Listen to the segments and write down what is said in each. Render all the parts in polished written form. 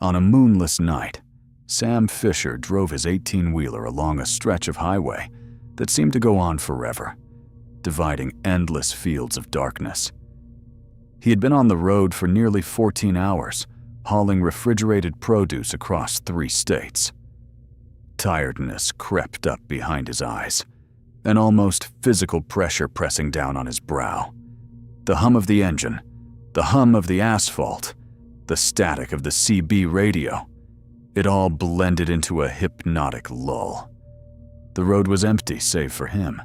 On a moonless night, Sam Fisher drove his 18-wheeler along a stretch of highway that seemed to go on forever, dividing endless fields of darkness. He had been on the road for nearly 14 hours, hauling refrigerated produce across 3 states. Tiredness crept up behind his eyes, an almost physical pressure pressing down on his brow. The hum of the engine, the hum of the asphalt, the static of the CB radio, it all blended into a hypnotic lull. The road was empty save for him,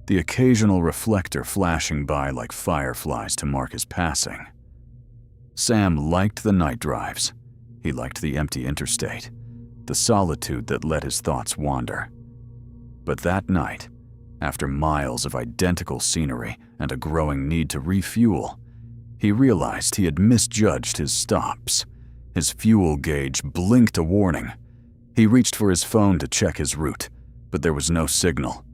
the occasional reflector flashing by like fireflies to mark his passing. Sam liked the night drives. He liked the empty interstate, the solitude that let his thoughts wander. But that night, after miles of identical scenery and a growing need to refuel, he realized he had misjudged his stops. His fuel gauge blinked a warning. He reached for his phone to check his route, but there was no signal.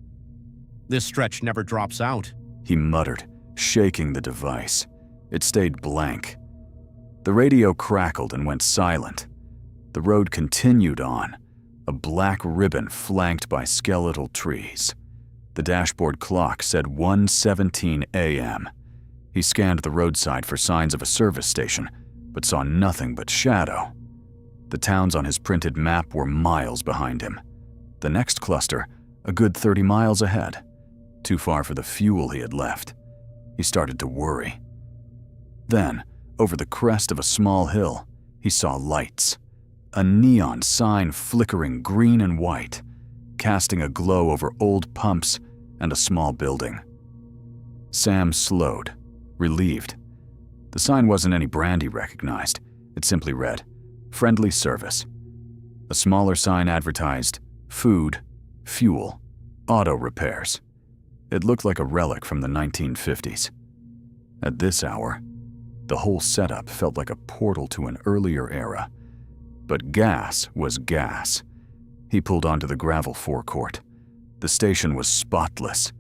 "This stretch never drops out," he muttered, shaking the device. It stayed blank. The radio crackled and went silent. The road continued on, a black ribbon flanked by skeletal trees. The dashboard clock said 1:17 a.m. He scanned the roadside for signs of a service station, but saw nothing but shadow. The towns on his printed map were miles behind him. The next cluster, a good 30 miles ahead. Too far for the fuel he had left. He started to worry. Then, over the crest of a small hill, he saw lights. A neon sign flickering green and white, casting a glow over old pumps and a small building. Sam slowed, relieved. The sign wasn't any brand he recognized. It simply read, "Friendly Service." A smaller sign advertised, "Food, Fuel, Auto Repairs." It looked like a relic from the 1950s. At this hour, the whole setup felt like a portal to an earlier era. But gas was gas. He pulled onto the gravel forecourt. The station was spotless.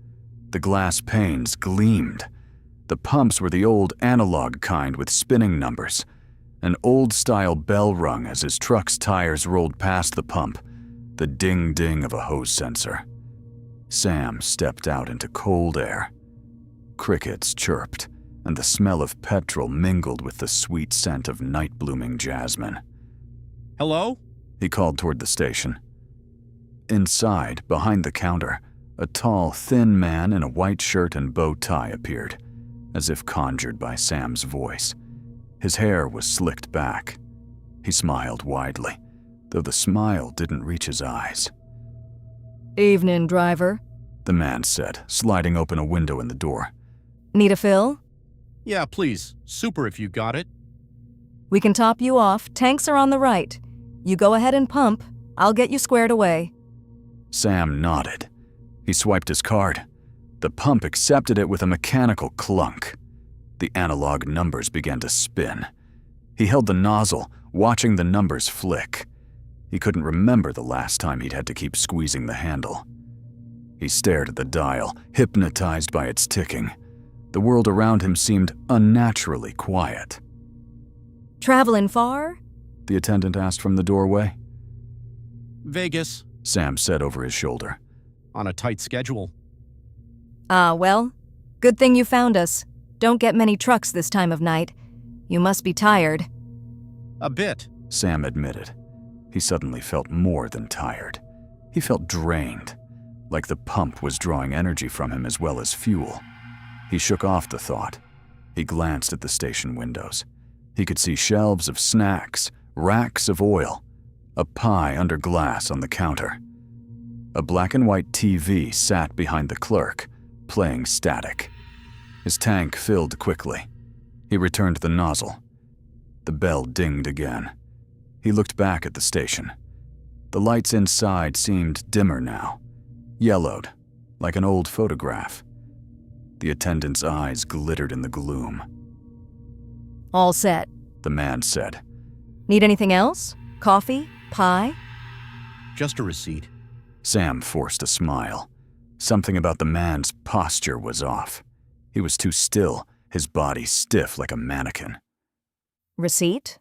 The glass panes gleamed. The pumps were the old analog kind with spinning numbers. An old-style bell rung as his truck's tires rolled past the pump, the ding-ding of a hose sensor. Sam stepped out into cold air. Crickets chirped, and the smell of petrol mingled with the sweet scent of night-blooming jasmine. "Hello?" He called toward the station. Inside, behind the counter, a tall, thin man in a white shirt and bow tie appeared, as if conjured by Sam's voice. His hair was slicked back. He smiled widely, though the smile didn't reach his eyes. "Evening, driver," the man said, sliding open a window in the door. "Need a fill? "Yeah, please. Super if you got it." We can top you off. Tanks are on the right. You go ahead and pump. I'll get you squared away." Sam nodded. He swiped his card. The pump accepted it with a mechanical clunk. The analog numbers began to spin. He held the nozzle, watching the numbers flick. He couldn't remember the last time he'd had to keep squeezing the handle. He stared at the dial, hypnotized by its ticking. The world around him seemed unnaturally quiet. "Travelin' far?" the attendant asked from the doorway. "Vegas. Sam said over his shoulder. On a tight schedule." "Ah, well, good thing you found us. Don't get many trucks this time of night. You must be tired." "A bit," Sam admitted. He suddenly felt more than tired. He felt drained, like the pump was drawing energy from him as well as fuel. He shook off the thought. He glanced at the station windows. He could see shelves of snacks, racks of oil, a pie under glass on the counter. A black and white TV sat behind the clerk, playing static. His tank filled quickly. He returned the nozzle. The bell dinged again. He looked back at the station. The lights inside seemed dimmer now, yellowed, like an old photograph. The attendant's eyes glittered in the gloom. "All set," the man said. "Need anything else? Coffee? Pie?" "Just a receipt." Sam forced a smile. Something about the man's posture was off. He was too still, his body stiff like a mannequin. "Receipt?"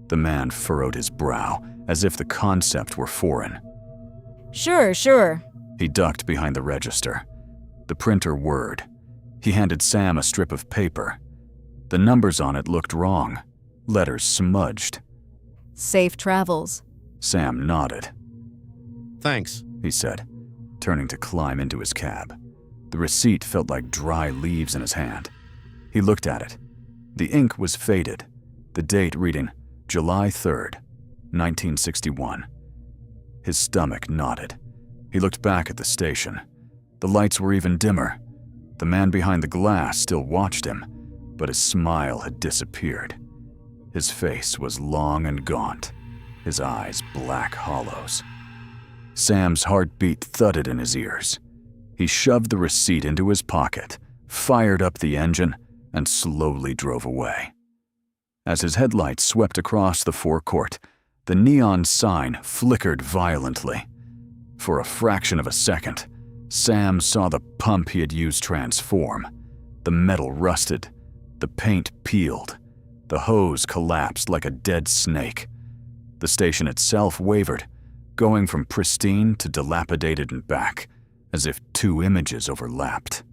The man furrowed his brow, as if the concept were foreign. Sure. He ducked behind the register. The printer whirred. He handed Sam a strip of paper. The numbers on it looked wrong, letters smudged. Safe travels. Sam nodded. Thanks. He said, turning to climb into his cab. The receipt felt like dry leaves in his hand. He looked at it. The ink was faded, the date reading July 3rd, 1961. His stomach knotted. He looked back at the station. The lights were even dimmer. The man behind the glass still watched him, but his smile had disappeared. His face was long and gaunt, his eyes black hollows. Sam's heartbeat thudded in his ears. He shoved the receipt into his pocket, fired up the engine, and slowly drove away. As his headlights swept across the forecourt, the neon sign flickered violently. For a fraction of a second, Sam saw the pump he had used transform. The metal rusted, the paint peeled, the hose collapsed like a dead snake. The station itself wavered, going from pristine to dilapidated and back, as if two images overlapped.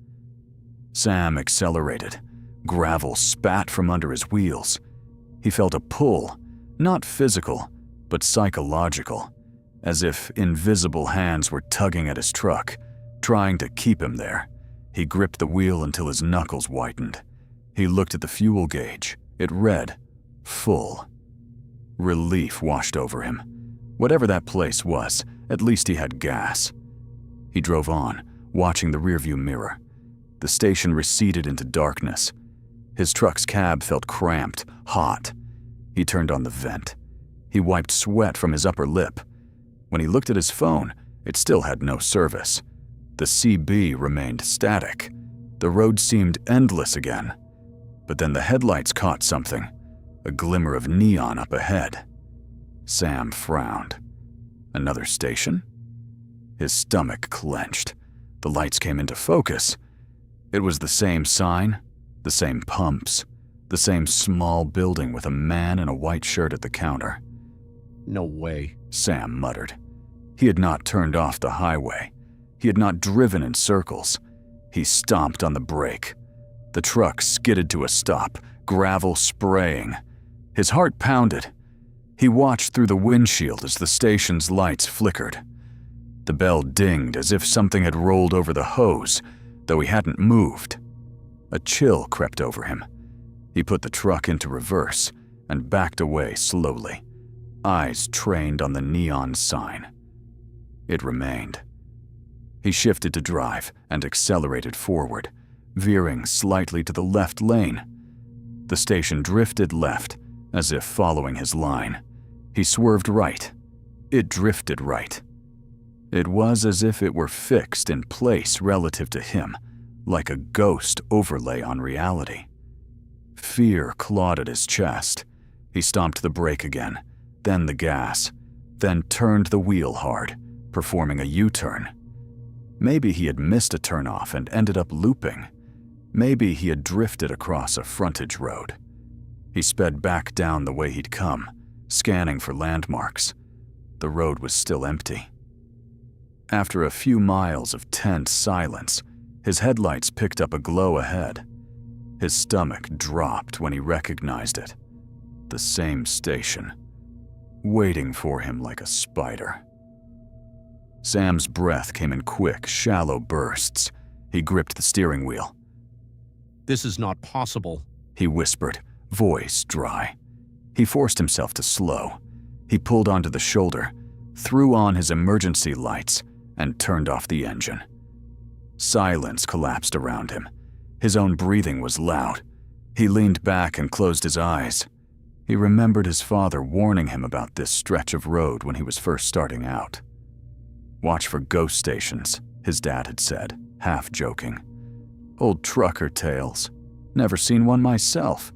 Sam accelerated. Gravel spat from under his wheels. He felt a pull, not physical, but psychological, as if invisible hands were tugging at his truck, trying to keep him there. He gripped the wheel until his knuckles whitened. He looked at the fuel gauge. It read, full. Relief washed over him. Whatever that place was, at least he had gas. He drove on, watching the rearview mirror. The station receded into darkness. His truck's cab felt cramped, hot. He turned on the vent. He wiped sweat from his upper lip. When he looked at his phone, it still had no service. The CB remained static. The road seemed endless again. But then the headlights caught something, a glimmer of neon up ahead. Sam frowned. Another station? His stomach clenched. The lights came into focus. It was the same sign, the same pumps, the same small building with a man in a white shirt at the counter. No way. Sam muttered. He had not turned off the highway. He had not driven in circles. He stomped on the brake. The truck skidded to a stop, gravel spraying. His heart pounded. He watched through the windshield as the station's lights flickered. The bell dinged as if something had rolled over the hose, though he hadn't moved. A chill crept over him. He put the truck into reverse and backed away slowly, eyes trained on the neon sign. It remained. He shifted to drive and accelerated forward, veering slightly to the left lane. The station drifted left, as if following his line. He swerved right. It drifted right. It was as if it were fixed in place relative to him, like a ghost overlay on reality. Fear clawed at his chest. He stomped the brake again, then the gas, then turned the wheel hard, performing a U-turn. Maybe he had missed a turnoff and ended up looping. Maybe he had drifted across a frontage road. He sped back down the way he'd come, scanning for landmarks. The road was still empty. After a few miles of tense silence, his headlights picked up a glow ahead. His stomach dropped when he recognized it. The same station, waiting for him like a spider. Sam's breath came in quick, shallow bursts. He gripped the steering wheel. This is not possible. He whispered, voice dry. He forced himself to slow. He pulled onto the shoulder, threw on his emergency lights, and turned off the engine. Silence collapsed around him. His own breathing was loud. He leaned back and closed his eyes. He remembered his father warning him about this stretch of road when he was first starting out. Watch for ghost stations, his dad had said, half joking. Old trucker tales. Never seen one myself.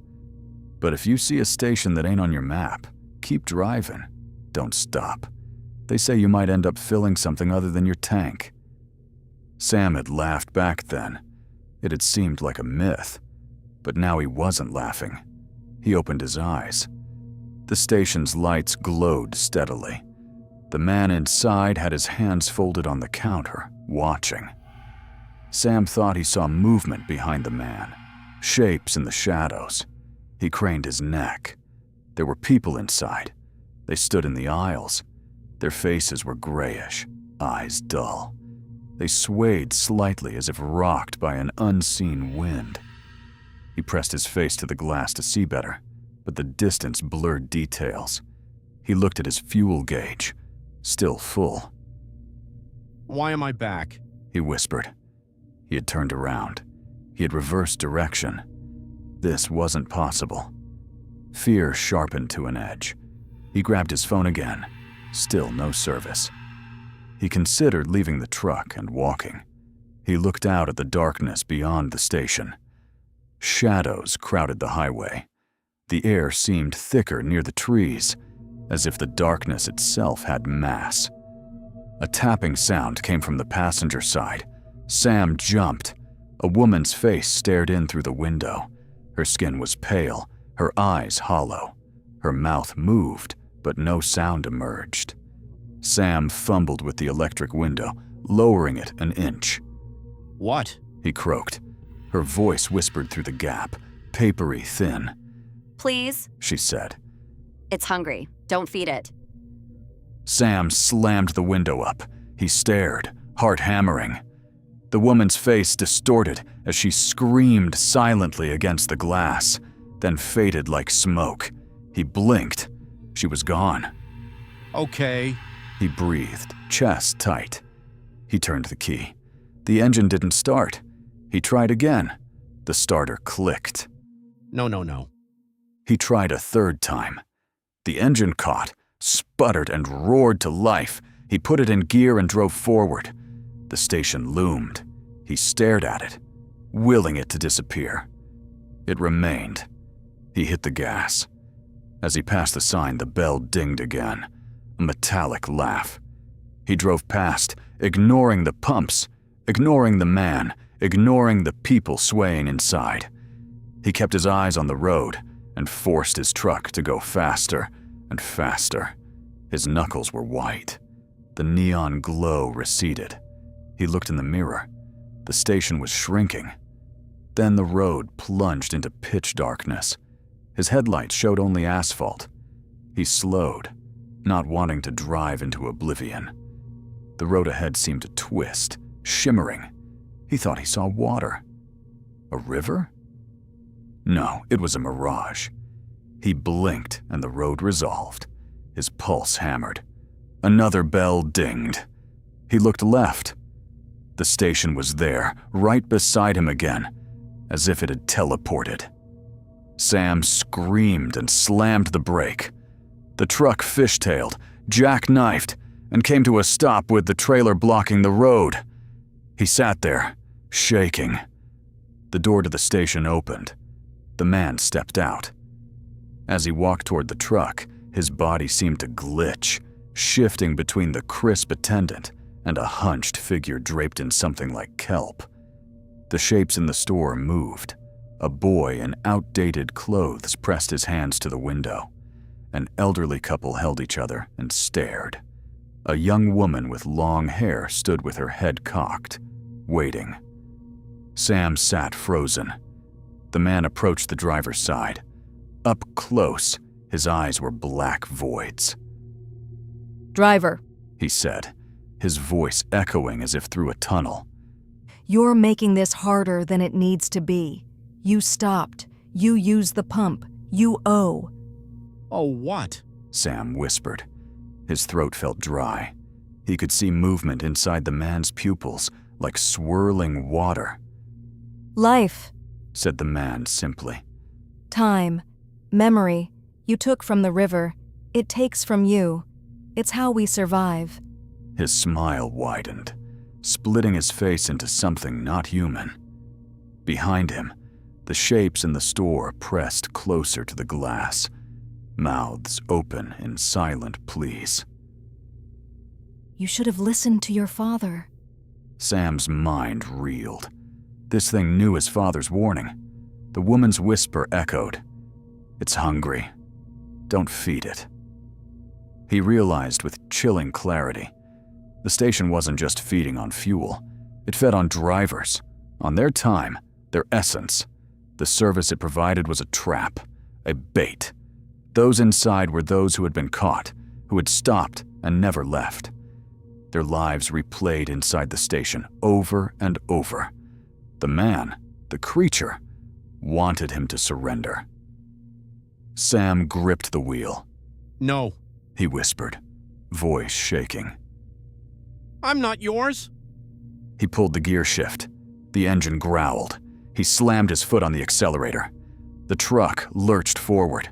But if you see a station that ain't on your map, keep driving. Don't stop. They say you might end up filling something other than your tank. Sam had laughed back then. It had seemed like a myth. But now he wasn't laughing. He opened his eyes. The station's lights glowed steadily. The man inside had his hands folded on the counter, watching. Sam thought he saw movement behind the man, shapes in the shadows. He craned his neck. There were people inside. They stood in the aisles. Their faces were grayish, eyes dull. They swayed slightly as if rocked by an unseen wind. He pressed his face to the glass to see better, but the distance blurred details. He looked at his fuel gauge, still full. Why am I back? He whispered. He had turned around. He had reversed direction. This wasn't possible. Fear sharpened to an edge. He grabbed his phone again. Still no service. He considered leaving the truck and walking. He looked out at the darkness beyond the station. Shadows crowded the highway. The air seemed thicker near the trees, as if the darkness itself had mass. A tapping sound came from the passenger side. Sam jumped. A woman's face stared in through the window. Her skin was pale, her eyes hollow. Her mouth moved, but no sound emerged. Sam fumbled with the electric window, lowering it an inch. What? He croaked. Her voice whispered through the gap, papery thin. Please? She said. It's hungry. Don't feed it. Sam slammed the window up. He stared, heart hammering. The woman's face distorted as she screamed silently against the glass, then faded like smoke. He blinked. She was gone. Okay. He breathed, chest tight. He turned the key. The engine didn't start. He tried again. The starter clicked. No. He tried a third time. The engine caught, sputtered, and roared to life. He put it in gear and drove forward. The station loomed. He stared at it, willing it to disappear. It remained. He hit the gas. As he passed the sign, the bell dinged again. A metallic laugh. He drove past, ignoring the pumps, ignoring the man, ignoring the people swaying inside. He kept his eyes on the road and forced his truck to go faster and faster. His knuckles were white. The neon glow receded. He looked in the mirror. The station was shrinking. Then the road plunged into pitch darkness. His headlights showed only asphalt. He slowed, not wanting to drive into oblivion. The road ahead seemed to twist, shimmering. He thought he saw water. A river? No, it was a mirage. He blinked and the road resolved. His pulse hammered. Another bell dinged. He looked left. The station was there, right beside him again, as if it had teleported. Sam screamed and slammed the brake. The truck fishtailed, jackknifed, and came to a stop with the trailer blocking the road. He sat there, shaking. The door to the station opened. The man stepped out. As he walked toward the truck, his body seemed to glitch, shifting between the crisp attendant and a hunched figure draped in something like kelp. The shapes in the store moved. A boy in outdated clothes pressed his hands to the window. An elderly couple held each other and stared. A young woman with long hair stood with her head cocked, waiting. Sam sat frozen. The man approached the driver's side. Up close, his eyes were black voids. Driver, He said, his voice echoing as if through a tunnel. you're making this harder than it needs to be. You stopped. You used the pump. You owe. Oh, what? Sam whispered. His throat felt dry. He could see movement inside the man's pupils, like swirling water. Life, Said the man simply. time, memory, you took from the river. It takes from you. It's how we survive. His smile widened, splitting his face into something not human. Behind him, the shapes in the store pressed closer to the glass, mouths open in silent pleas. You should have listened to your father. Sam's mind reeled. This thing knew his father's warning. The woman's whisper echoed. It's hungry. Don't feed it. He realized with chilling clarity, the station wasn't just feeding on fuel. It fed on drivers, on their time, their essence. The service it provided was a trap, a bait. Those inside were those who had been caught, who had stopped and never left. Their lives replayed inside the station over and over. The man, the creature, wanted him to surrender. Sam gripped the wheel. No, He whispered, voice shaking. I'm not yours. He pulled the gear shift. The engine growled. He slammed his foot on the accelerator. The truck lurched forward.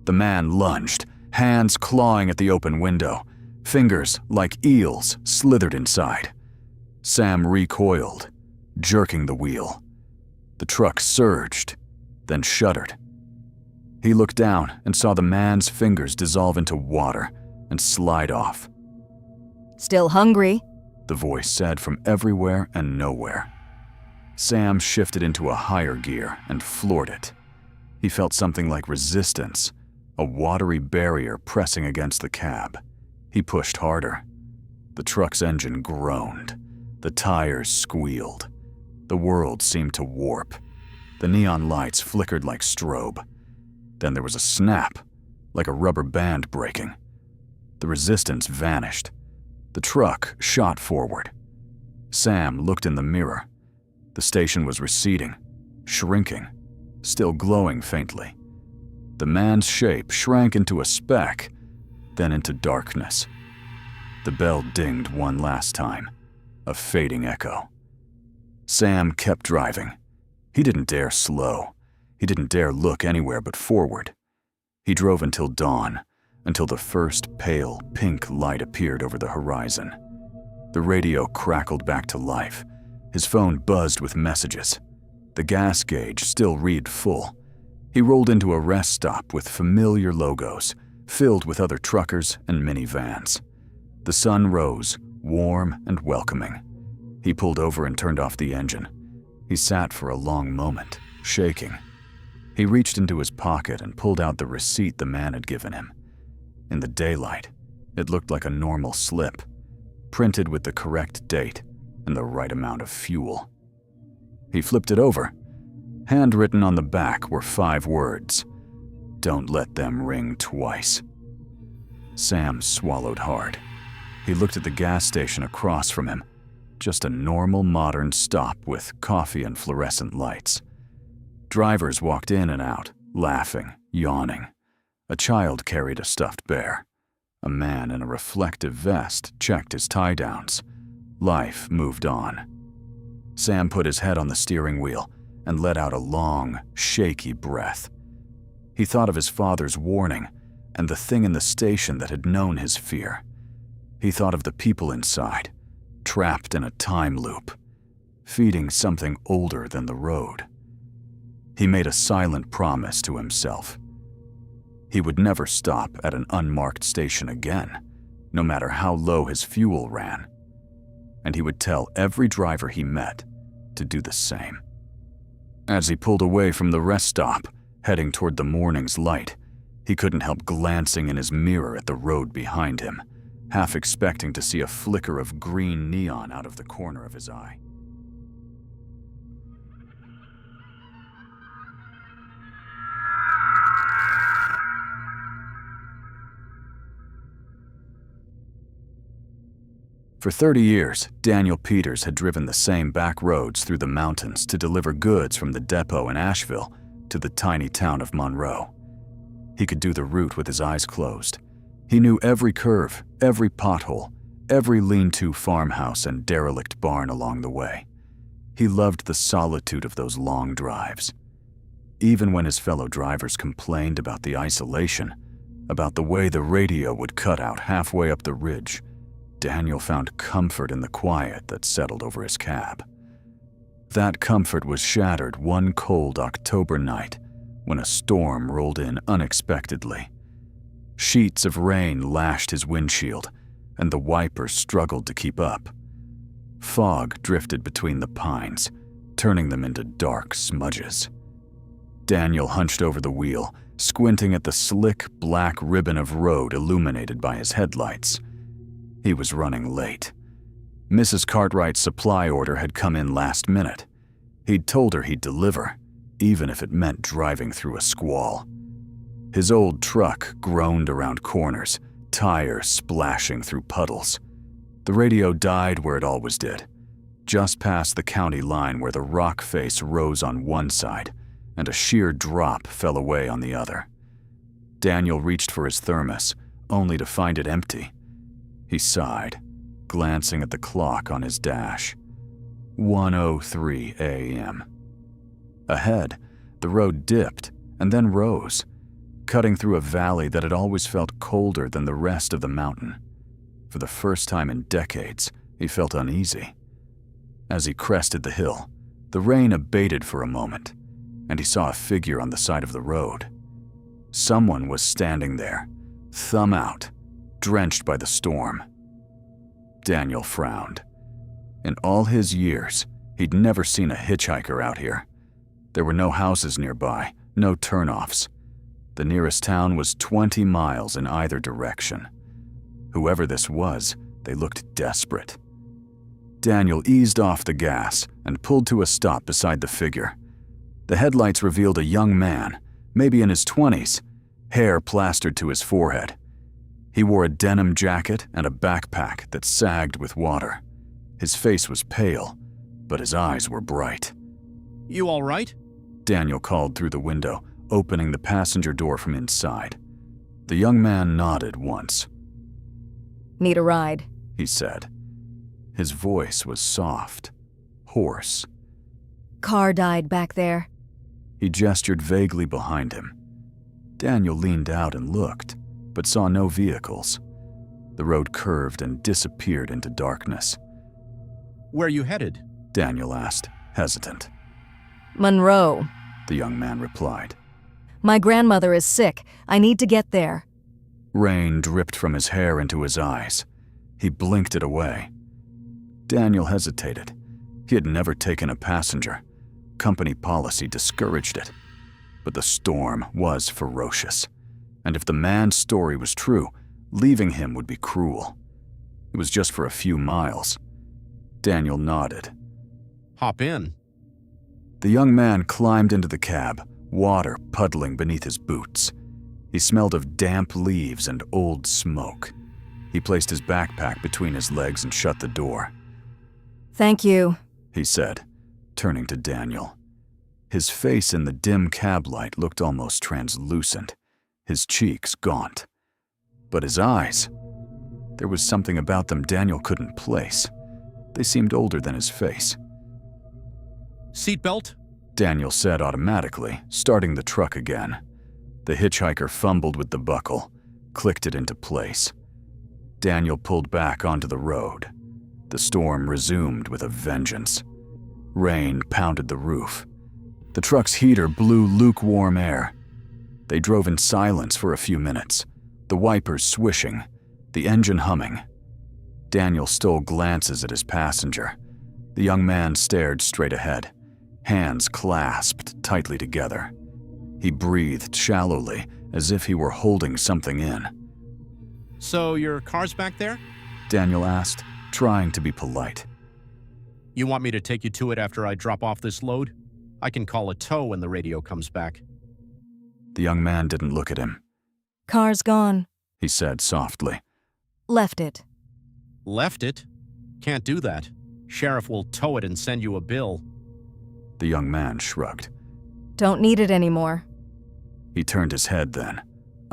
The man lunged, hands clawing at the open window. Fingers, like eels, slithered inside. Sam recoiled, jerking the wheel. The truck surged, then shuddered. He looked down and saw the man's fingers dissolve into water and slide off. Still hungry? The voice said from everywhere and nowhere. Sam shifted into a higher gear and floored it. He felt something like resistance, a watery barrier pressing against the cab. He pushed harder. The truck's engine groaned. The tires squealed. The world seemed to warp. The neon lights flickered like strobe. Then there was a snap, like a rubber band breaking. The resistance vanished. The truck shot forward. Sam looked in the mirror. The station was receding, shrinking, still glowing faintly. The man's shape shrank into a speck, then into darkness. The bell dinged one last time, a fading echo. Sam kept driving. He didn't dare slow. He didn't dare look anywhere but forward. He drove until dawn, until the first pale pink light appeared over the horizon. The radio crackled back to life. His phone buzzed with messages. The gas gauge still read full. He rolled into a rest stop with familiar logos, filled with other truckers and minivans. The sun rose, warm and welcoming. He pulled over and turned off the engine. He sat for a long moment, shaking. He reached into his pocket and pulled out the receipt the man had given him. In the daylight, it looked like a normal slip, printed with the correct date and the right amount of fuel. He flipped it over. Handwritten on the back were 5 words. Don't let them ring twice. Sam swallowed hard. He looked at the gas station across from him. Just a normal modern stop with coffee and fluorescent lights. Drivers walked in and out, laughing, yawning. A child carried a stuffed bear. A man in a reflective vest checked his tie-downs. Life moved on. Sam put his head on the steering wheel and let out a long, shaky breath. He thought of his father's warning and the thing in the station that had known his fear. He thought of the people inside, trapped in a time loop, feeding something older than the road. He made a silent promise to himself. He would never stop at an unmarked station again, no matter how low his fuel ran. And he would tell every driver he met to do the same. As he pulled away from the rest stop, heading toward the morning's light, he couldn't help glancing in his mirror at the road behind him, half expecting to see a flicker of green neon out of the corner of his eye. For 30 years, Daniel Peters had driven the same back roads through the mountains to deliver goods from the depot in Asheville to the tiny town of Monroe. He could do the route with his eyes closed. He knew every curve, every pothole, every lean-to farmhouse and derelict barn along the way. He loved the solitude of those long drives. Even when his fellow drivers complained about the isolation, about the way the radio would cut out halfway up the ridge, Daniel found comfort in the quiet that settled over his cab. That comfort was shattered one cold October night when a storm rolled in unexpectedly. Sheets of rain lashed his windshield, and the wipers struggled to keep up. Fog drifted between the pines, turning them into dark smudges. Daniel hunched over the wheel squinting at the slick, black ribbon of road illuminated by his headlights. He was running late. Mrs. Cartwright's supply order had come in last minute. He'd told her he'd deliver, even if it meant driving through a squall. His old truck groaned around corners, tires splashing through puddles. The radio died where it always did, just past the county line where the rock face rose on one side and a sheer drop fell away on the other. Daniel reached for his thermos, only to find it empty. He sighed, glancing at the clock on his dash. 1:03 a.m. Ahead, the road dipped and then rose, cutting through a valley that had always felt colder than the rest of the mountain. For the first time in decades, he felt uneasy. As he crested the hill, the rain abated for a moment, and he saw a figure on the side of the road. Someone was standing there, thumb out, drenched by the storm. Daniel frowned. In all his years, he'd never seen a hitchhiker out here. There were no houses nearby, no turnoffs. The nearest town was 20 miles in either direction. Whoever this was, they looked desperate. Daniel eased off the gas and pulled to a stop beside the figure. The headlights revealed a young man, maybe in his 20s, hair plastered to his forehead. He wore a denim jacket and a backpack that sagged with water. His face was pale, but his eyes were bright. You all right? Daniel called through the window, opening the passenger door from inside. The young man nodded once. Need a ride? He said. His voice was soft, hoarse. Car died back there. He gestured vaguely behind him. Daniel leaned out and looked, but saw no vehicles. The road curved and disappeared into darkness. Where you headed? Daniel asked, hesitant. Monroe. The young man replied. My grandmother is sick. I need to get there. Rain dripped from his hair into his eyes. He blinked it away. Daniel hesitated. He had never taken a passenger. Company policy discouraged it. But the storm was ferocious. And if the man's story was true, leaving him would be cruel. It was just for a few miles. Daniel nodded. Hop in. The young man climbed into the cab, water puddling beneath his boots. He smelled of damp leaves and old smoke. He placed his backpack between his legs and shut the door. Thank you, he said, turning to Daniel. His face in the dim cab light looked almost translucent, his cheeks gaunt. But his eyes, there was something about them Daniel couldn't place. They seemed older than his face. Seatbelt? Daniel said automatically, starting the truck again. The hitchhiker fumbled with the buckle, clicked it into place. Daniel pulled back onto the road. The storm resumed with a vengeance. Rain pounded the roof. The truck's heater blew lukewarm air. They drove in silence for a few minutes, the wipers swishing, the engine humming. Daniel stole glances at his passenger. The young man stared straight ahead, hands clasped tightly together. He breathed shallowly, as if he were holding something in. So your car's back there? Daniel asked, trying to be polite. You want me to take you to it after I drop off this load? I can call a tow when the radio comes back. The young man didn't look at him. Car's gone. He said softly. Left it. Left it? Can't do that. Sheriff will tow it and send you a bill. The young man shrugged. Don't need it anymore. He turned his head then,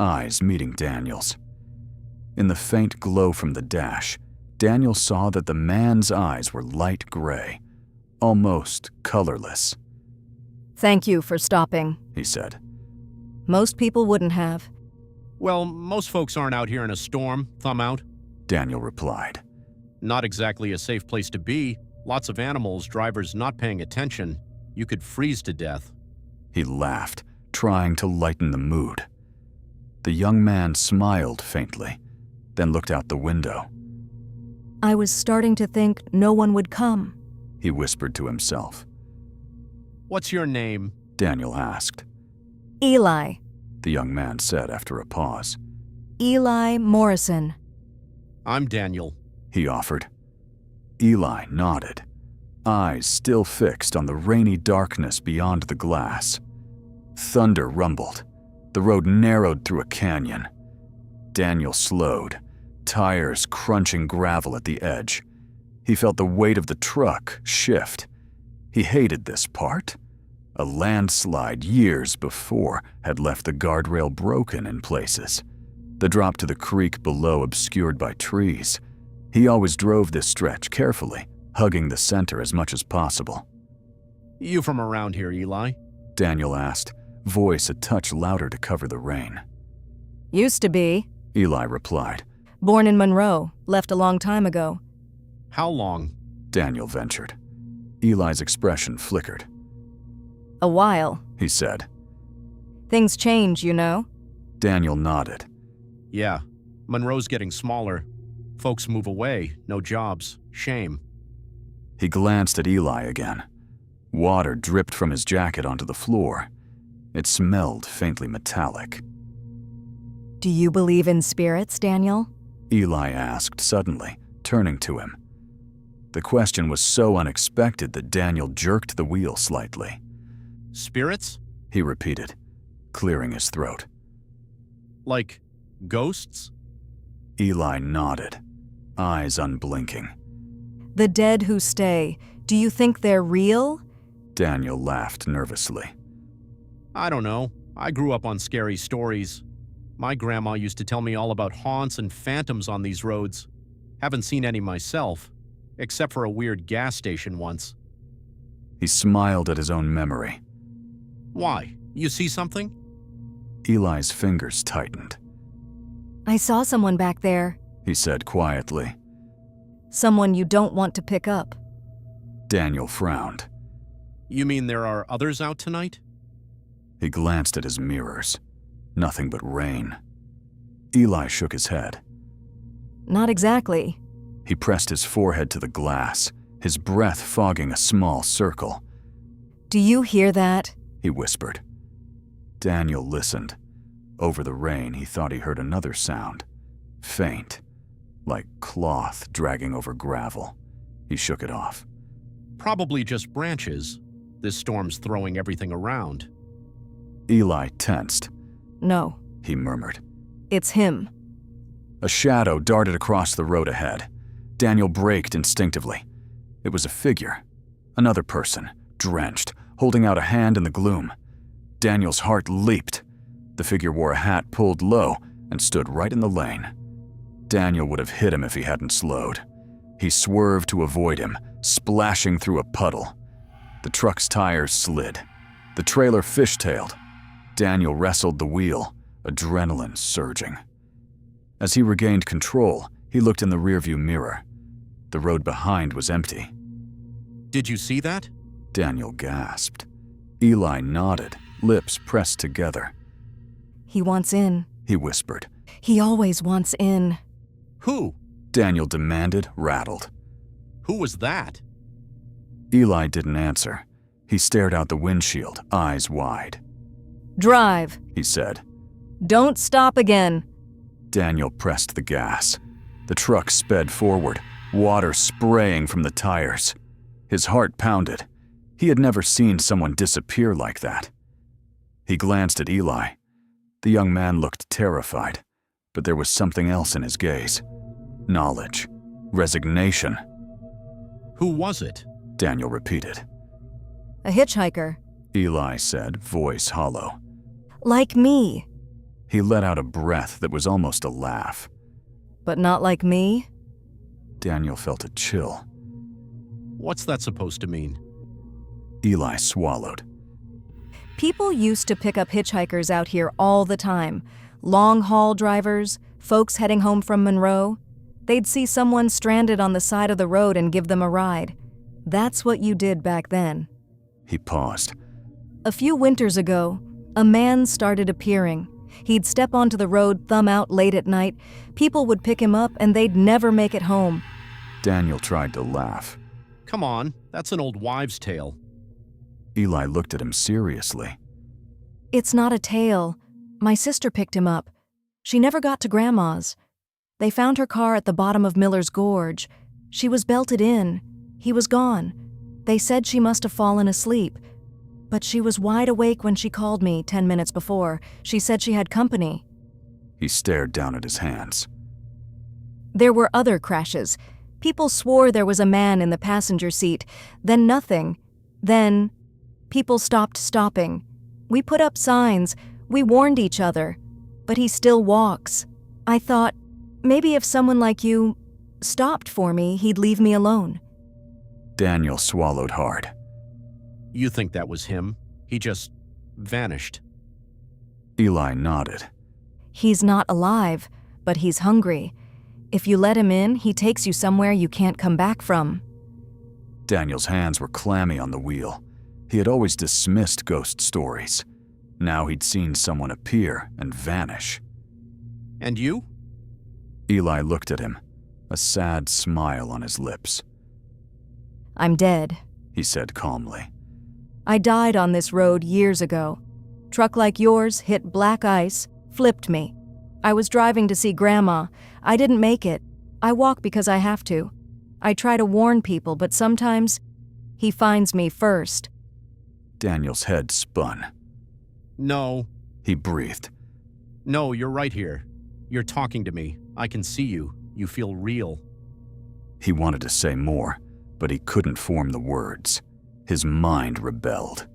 eyes meeting Daniel's. In the faint glow from the dash, Daniel saw that the man's eyes were light gray, almost colorless. Thank you for stopping, he said. Most people wouldn't have. Well, most folks aren't out here in a storm, thumb out. Daniel replied. Not exactly a safe place to be. Lots of animals, drivers not paying attention. You could freeze to death. He laughed, trying to lighten the mood. The young man smiled faintly, then looked out the window. I was starting to think no one would come, he whispered to himself. What's your name? Daniel asked. Eli. the young man said after a pause. Eli Morrison. I'm Daniel. He offered. Eli nodded, eyes still fixed on the rainy darkness beyond the glass. Thunder rumbled. The road narrowed through a canyon. Daniel slowed, tires crunching gravel at the edge. He felt the weight of the truck shift. He hated this part. A landslide years before had left the guardrail broken in places, the drop to the creek below obscured by trees. He always drove this stretch carefully, hugging the center as much as possible. You from around here, Eli? Daniel asked, voice a touch louder to cover the rain. Used to be. Eli replied. Born in Monroe, left a long time ago. How long? Daniel ventured. Eli's expression flickered. A while. He said. Things change, you know. Daniel nodded. Yeah, Monroe's getting smaller. Folks move away, no jobs. Shame. He glanced at Eli again. Water dripped from his jacket onto the floor. It smelled faintly metallic. Do you believe in spirits, Daniel? Eli asked suddenly, turning to him. The question was so unexpected that Daniel jerked the wheel slightly. Spirits? He repeated, clearing his throat. Like ghosts? Eli nodded, eyes unblinking. The dead who stay, do you think they're real? Daniel laughed nervously. I don't know. I grew up on scary stories. My grandma used to tell me all about haunts and phantoms on these roads. Haven't seen any myself, except for a weird gas station once. He smiled at his own memory. Why? You see something? Eli's fingers tightened. I saw someone back there. He said quietly. Someone you don't want to pick up. Daniel frowned. You mean there are others out tonight? He glanced at his mirrors. Nothing but rain. Eli shook his head. Not exactly. He pressed his forehead to the glass, his breath fogging a small circle. Do you hear that? He whispered. Daniel listened. Over the rain, he thought he heard another sound. Faint, like cloth dragging over gravel. He shook it off. Probably just branches. This storm's throwing everything around. Eli tensed. No. He murmured. It's him. A shadow darted across the road ahead. Daniel braked instinctively. It was a figure. Another person, drenched, holding out a hand in the gloom. Daniel's heart leaped. The figure wore a hat pulled low and stood right in the lane. Daniel would have hit him if he hadn't slowed. He swerved to avoid him, splashing through a puddle. The truck's tires slid. The trailer fishtailed. Daniel wrestled the wheel, adrenaline surging. As he regained control, he looked in the rearview mirror. The road behind was empty. Did you see that? Daniel gasped. Eli nodded, lips pressed together. He wants in. He whispered. He always wants in. Who? Daniel demanded, rattled. Who was that? Eli didn't answer. He stared out the windshield, eyes wide. Drive, He said. Don't stop again. Daniel pressed the gas. The truck sped forward, water spraying from the tires. His heart pounded. He had never seen someone disappear like that. He glanced at Eli. The young man looked terrified, but there was something else in his gaze. Knowledge. Resignation. Who was it? Daniel repeated. A hitchhiker. Eli said, voice hollow. Like me. He let out a breath that was almost a laugh. But not like me? Daniel felt a chill. What's that supposed to mean? Eli swallowed. People used to pick up hitchhikers out here all the time. Long-haul drivers, folks heading home from Monroe. They'd see someone stranded on the side of the road and give them a ride. That's what you did back then. He paused. A few winters ago, a man started appearing. He'd step onto the road, thumb out late at night. People would pick him up and they'd never make it home. Daniel tried to laugh. Come on, that's an old wives' tale. Eli looked at him seriously. It's not a tale. My sister picked him up. She never got to Grandma's. They found her car at the bottom of Miller's Gorge. She was belted in. He was gone. They said she must have fallen asleep. But she was wide awake when she called me 10 minutes before. She said she had company. He stared down at his hands. There were other crashes. People swore there was a man in the passenger seat. Then nothing. Then people stopped stopping. We put up signs. We warned each other. But he still walks. I thought, maybe if someone like you stopped for me, he'd leave me alone. Daniel swallowed hard. You think that was him? He just vanished. Eli nodded. He's not alive, but he's hungry. If you let him in, he takes you somewhere you can't come back from. Daniel's hands were clammy on the wheel. He had always dismissed ghost stories. Now he'd seen someone appear and vanish. And you? Eli looked at him, a sad smile on his lips. I'm dead, He said calmly. I died on this road years ago. Truck like yours hit black ice, flipped me. I was driving to see Grandma. I didn't make it. I walk because I have to. I try to warn people, but sometimes he finds me first. Daniel's head spun. No. He breathed. No, you're right here. You're talking to me. I can see you. You feel real. He wanted to say more, but he couldn't form the words. His mind rebelled.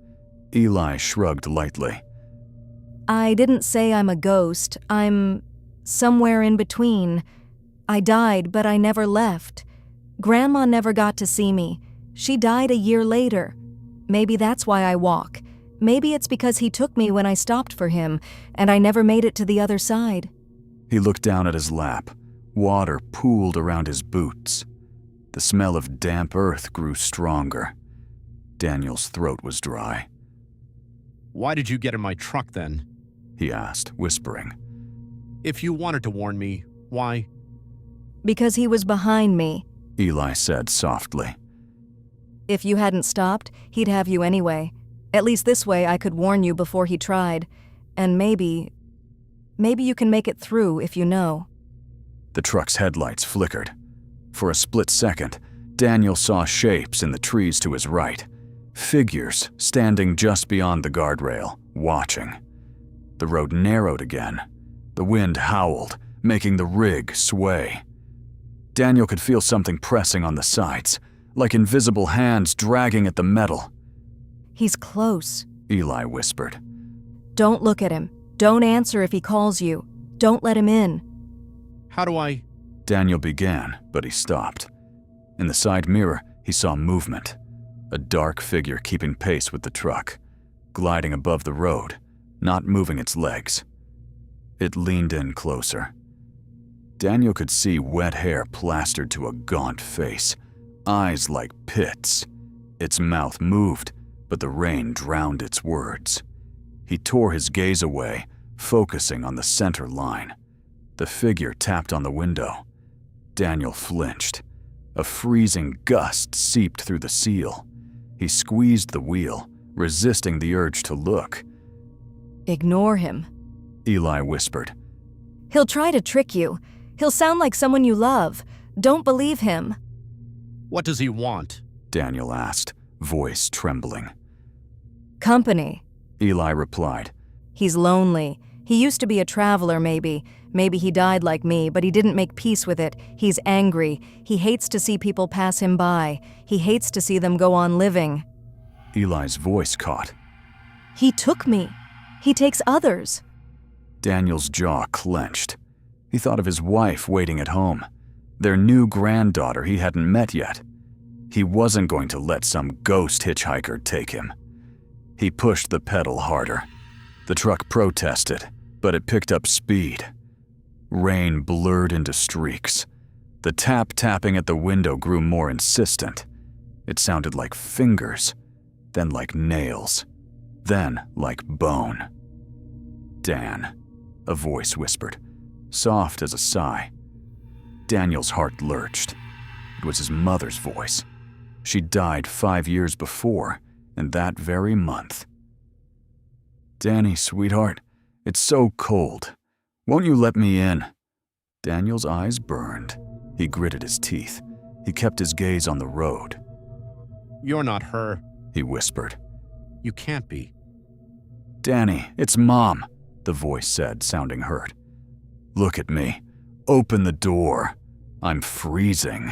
Eli shrugged lightly. I didn't say I'm a ghost. I'm somewhere in between. I died, but I never left. Grandma never got to see me. She died a year later. Maybe that's why I walk. Maybe it's because he took me when I stopped for him, and I never made it to the other side. He looked down at his lap. Water pooled around his boots. The smell of damp earth grew stronger. Daniel's throat was dry. Why did you get in my truck then? He asked, whispering. If you wanted to warn me, why? Because he was behind me. Eli said softly. If you hadn't stopped, he'd have you anyway. At least this way I could warn you before he tried. And maybe you can make it through if you know. The truck's headlights flickered. For a split second, Daniel saw shapes in the trees to his right. Figures standing just beyond the guardrail, watching. The road narrowed again. The wind howled, making the rig sway. Daniel could feel something pressing on the sides, like invisible hands dragging at the metal. He's close, Eli whispered. Don't look at him. Don't answer if he calls you. Don't let him in. How do I? Daniel began, but he stopped. In the side mirror, he saw movement. A dark figure keeping pace with the truck, gliding above the road, not moving its legs. It leaned in closer. Daniel could see wet hair plastered to a gaunt face, eyes like pits. Its mouth moved, but the rain drowned its words. He tore his gaze away, focusing on the center line. The figure tapped on the window. Daniel flinched. A freezing gust seeped through the seal. He squeezed the wheel, resisting the urge to look. Ignore him. Eli whispered. He'll try to trick you. He'll sound like someone you love. Don't believe him. What does he want? Daniel asked, voice trembling. Company, Eli replied. He's lonely. He used to be a traveler, maybe. Maybe he died like me, but he didn't make peace with it. He's angry. He hates to see people pass him by. He hates to see them go on living. Eli's voice caught. He took me. He takes others. Daniel's jaw clenched. He thought of his wife waiting at home, their new granddaughter he hadn't met yet. He wasn't going to let some ghost hitchhiker take him. He pushed the pedal harder. The truck protested, but it picked up speed. Rain blurred into streaks. The tapping at the window grew more insistent. It sounded like fingers, then like nails, then like bone. Dan, a voice whispered, soft as a sigh. Daniel's heart lurched. It was his mother's voice. She died 5 years before, in that very month. Danny, sweetheart, It's so cold. Won't you let me in?" Daniel's eyes burned. He gritted his teeth. He kept his gaze on the road. "You're not her. He whispered. You can't be." "Danny, it's Mom," the voice said, sounding hurt. "Look at me. Open the door. I'm freezing."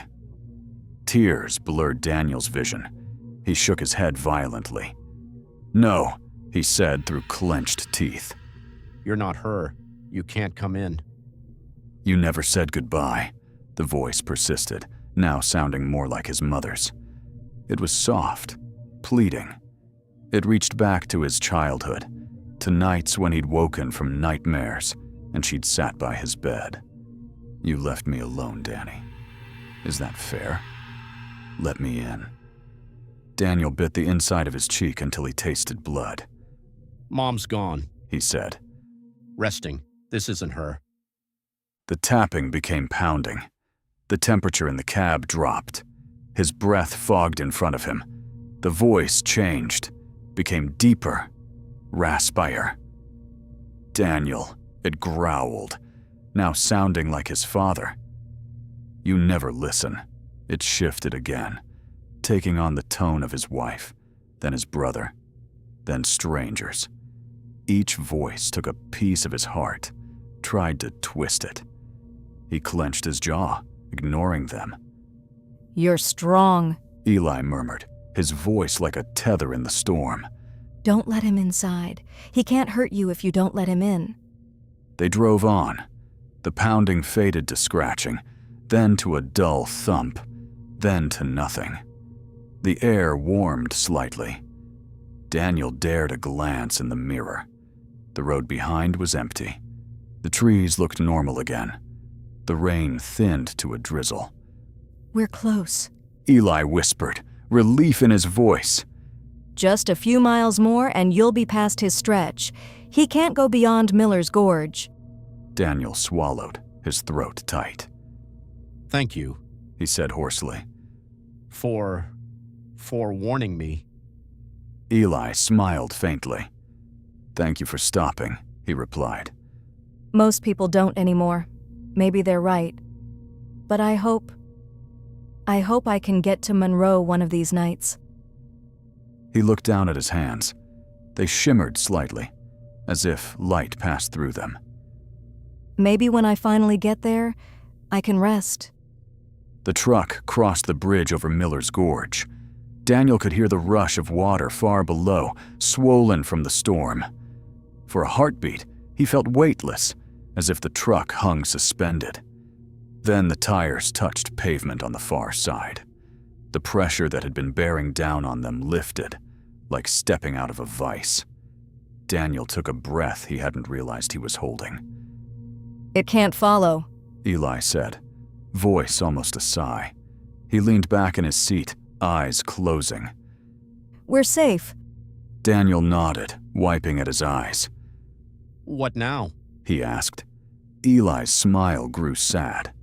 Tears blurred Daniel's vision. He shook his head violently. "No," he said through clenched teeth. "You're not her. You can't come in." "You never said goodbye," the voice persisted, now sounding more like his mother's. It was soft, pleading. It reached back to his childhood, to nights when he'd woken from nightmares and she'd sat by his bed. "You left me alone, Danny. Is that fair? Let me in." Daniel bit the inside of his cheek until he tasted blood. "Mom's gone," he said. "Resting. This isn't her." The tapping became pounding. The temperature in the cab dropped. His breath fogged in front of him. The voice changed, became deeper, raspier. "Daniel," it growled, now sounding like his father. "You never listen." It shifted again, taking on the tone of his wife, then his brother, then strangers. Each voice took a piece of his heart, tried to twist it. He clenched his jaw, ignoring them. "You're strong. Eli murmured, his voice like a tether in the storm. Don't let him inside. He can't hurt you if you don't let him in." They drove on. The pounding faded to scratching, then to a dull thump, then to nothing. The air warmed slightly. Daniel dared a glance in the mirror. The road behind was empty. The trees looked normal again. The rain thinned to a drizzle. "We're close." Eli whispered, relief in his voice. "Just a few miles more and you'll be past his stretch. He can't go beyond Miller's Gorge." Daniel swallowed, his throat tight. "Thank you," he said hoarsely. For warning me." Eli smiled faintly. "Thank you for stopping," he replied. Most people don't anymore. Maybe they're right. But I hope I can get to Monroe one of these nights. He looked down at his hands. They shimmered slightly, as if light passed through them. Maybe when I finally get there, I can rest. The truck crossed the bridge over Miller's Gorge. Daniel could hear the rush of water far below, swollen from the storm. For a heartbeat, he felt weightless, as if the truck hung suspended. Then the tires touched pavement on the far side. The pressure that had been bearing down on them lifted, like stepping out of a vice. Daniel took a breath he hadn't realized he was holding. "It can't follow," Eli said, voice almost a sigh. He leaned back in his seat, eyes closing. "We're safe." Daniel nodded, wiping at his eyes. "What now?" he asked. Eli's smile grew sad.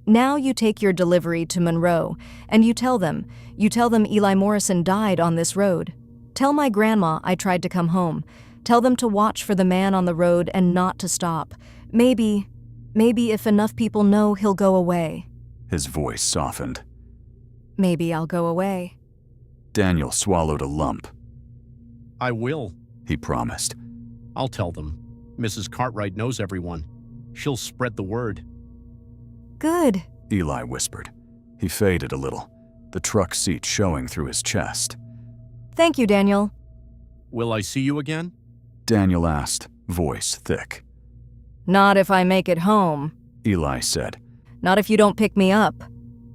"Now you take your delivery to Monroe, and you tell them Eli Morrison died on this road. Tell my grandma I tried to come home. Tell them to watch for the man on the road and not to stop. Maybe if enough people know, he'll go away." His voice softened. "Maybe I'll go away." Daniel swallowed a lump. "I will. He promised. I'll tell them. Mrs. Cartwright knows everyone. She'll spread the word." "Good." Eli whispered. He faded a little, the truck seat showing through his chest. "Thank you, Daniel." "Will I see you again?" Daniel asked, voice thick. "Not if I make it home." Eli said. "Not if you don't pick me up."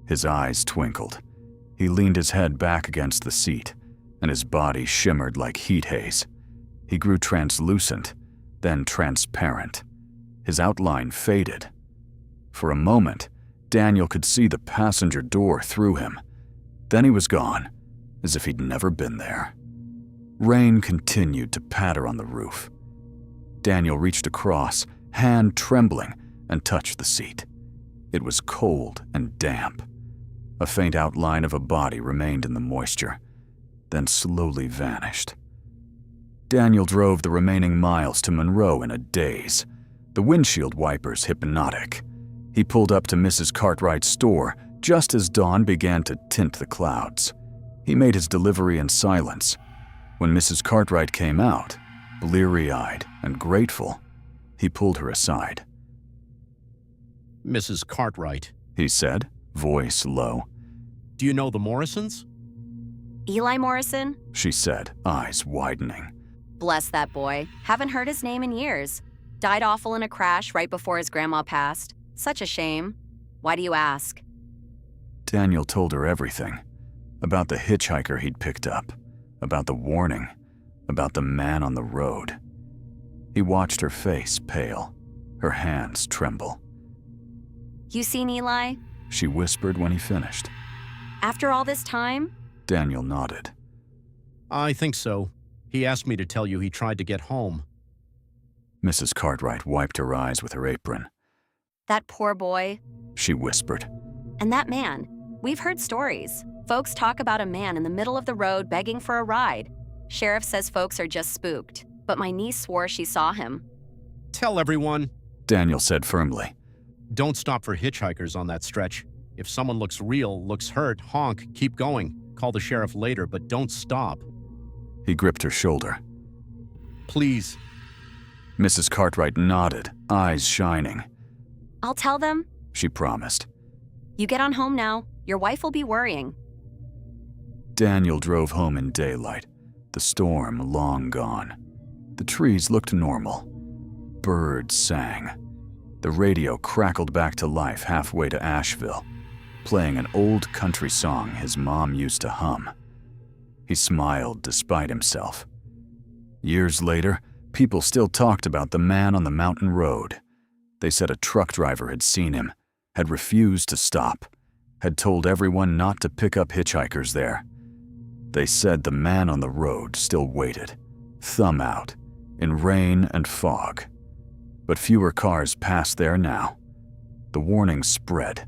His eyes twinkled. He leaned his head back against the seat, and his body shimmered like heat haze. He grew translucent, then transparent. His outline faded. For a moment, Daniel could see the passenger door through him. Then he was gone, as if he'd never been there. Rain continued to patter on the roof. Daniel reached across, hand trembling, and touched the seat. It was cold and damp. A faint outline of a body remained in the moisture, then slowly vanished. Daniel drove the remaining miles to Monroe in a daze, the windshield wipers hypnotic. He pulled up to Mrs. Cartwright's store just as dawn began to tint the clouds. He made his delivery in silence. When Mrs. Cartwright came out, bleary-eyed and grateful, he pulled her aside. Mrs. Cartwright, He said, voice low. do you know the Morrisons? Eli Morrison? She said, eyes widening. Bless that boy. Haven't heard his name in years. Died awful in a crash right before his grandma passed. Such a shame. Why do you ask? Daniel told her everything. About the hitchhiker he'd picked up, about the warning, about the man on the road. He watched her face pale, her hands tremble. You seen Eli? She whispered when he finished. After all this time? Daniel nodded. I think so. He asked me to tell you he tried to get home. Mrs. Cartwright wiped her eyes with her apron. That poor boy. She whispered. And that man. We've heard stories. Folks talk about a man in the middle of the road begging for a ride. Sheriff says folks are just spooked, but my niece swore she saw him. Tell everyone. Daniel said firmly. Don't stop for hitchhikers on that stretch. If someone looks real, looks hurt, honk, keep going. Call the sheriff later, but don't stop. He gripped her shoulder. Please. Mrs. Cartwright nodded, eyes shining. I'll tell them. She promised. You get on home now. Your wife will be worrying. Daniel drove home in daylight, the storm long gone. The trees looked normal. Birds sang. The radio crackled back to life halfway to Asheville, playing an old country song his mom used to hum. He smiled despite himself. Years later, people still talked about the man on the mountain road. They said a truck driver had seen him, had refused to stop, had told everyone not to pick up hitchhikers there. They said the man on the road still waited, thumb out, in rain and fog. But fewer cars passed there now. The warning spread.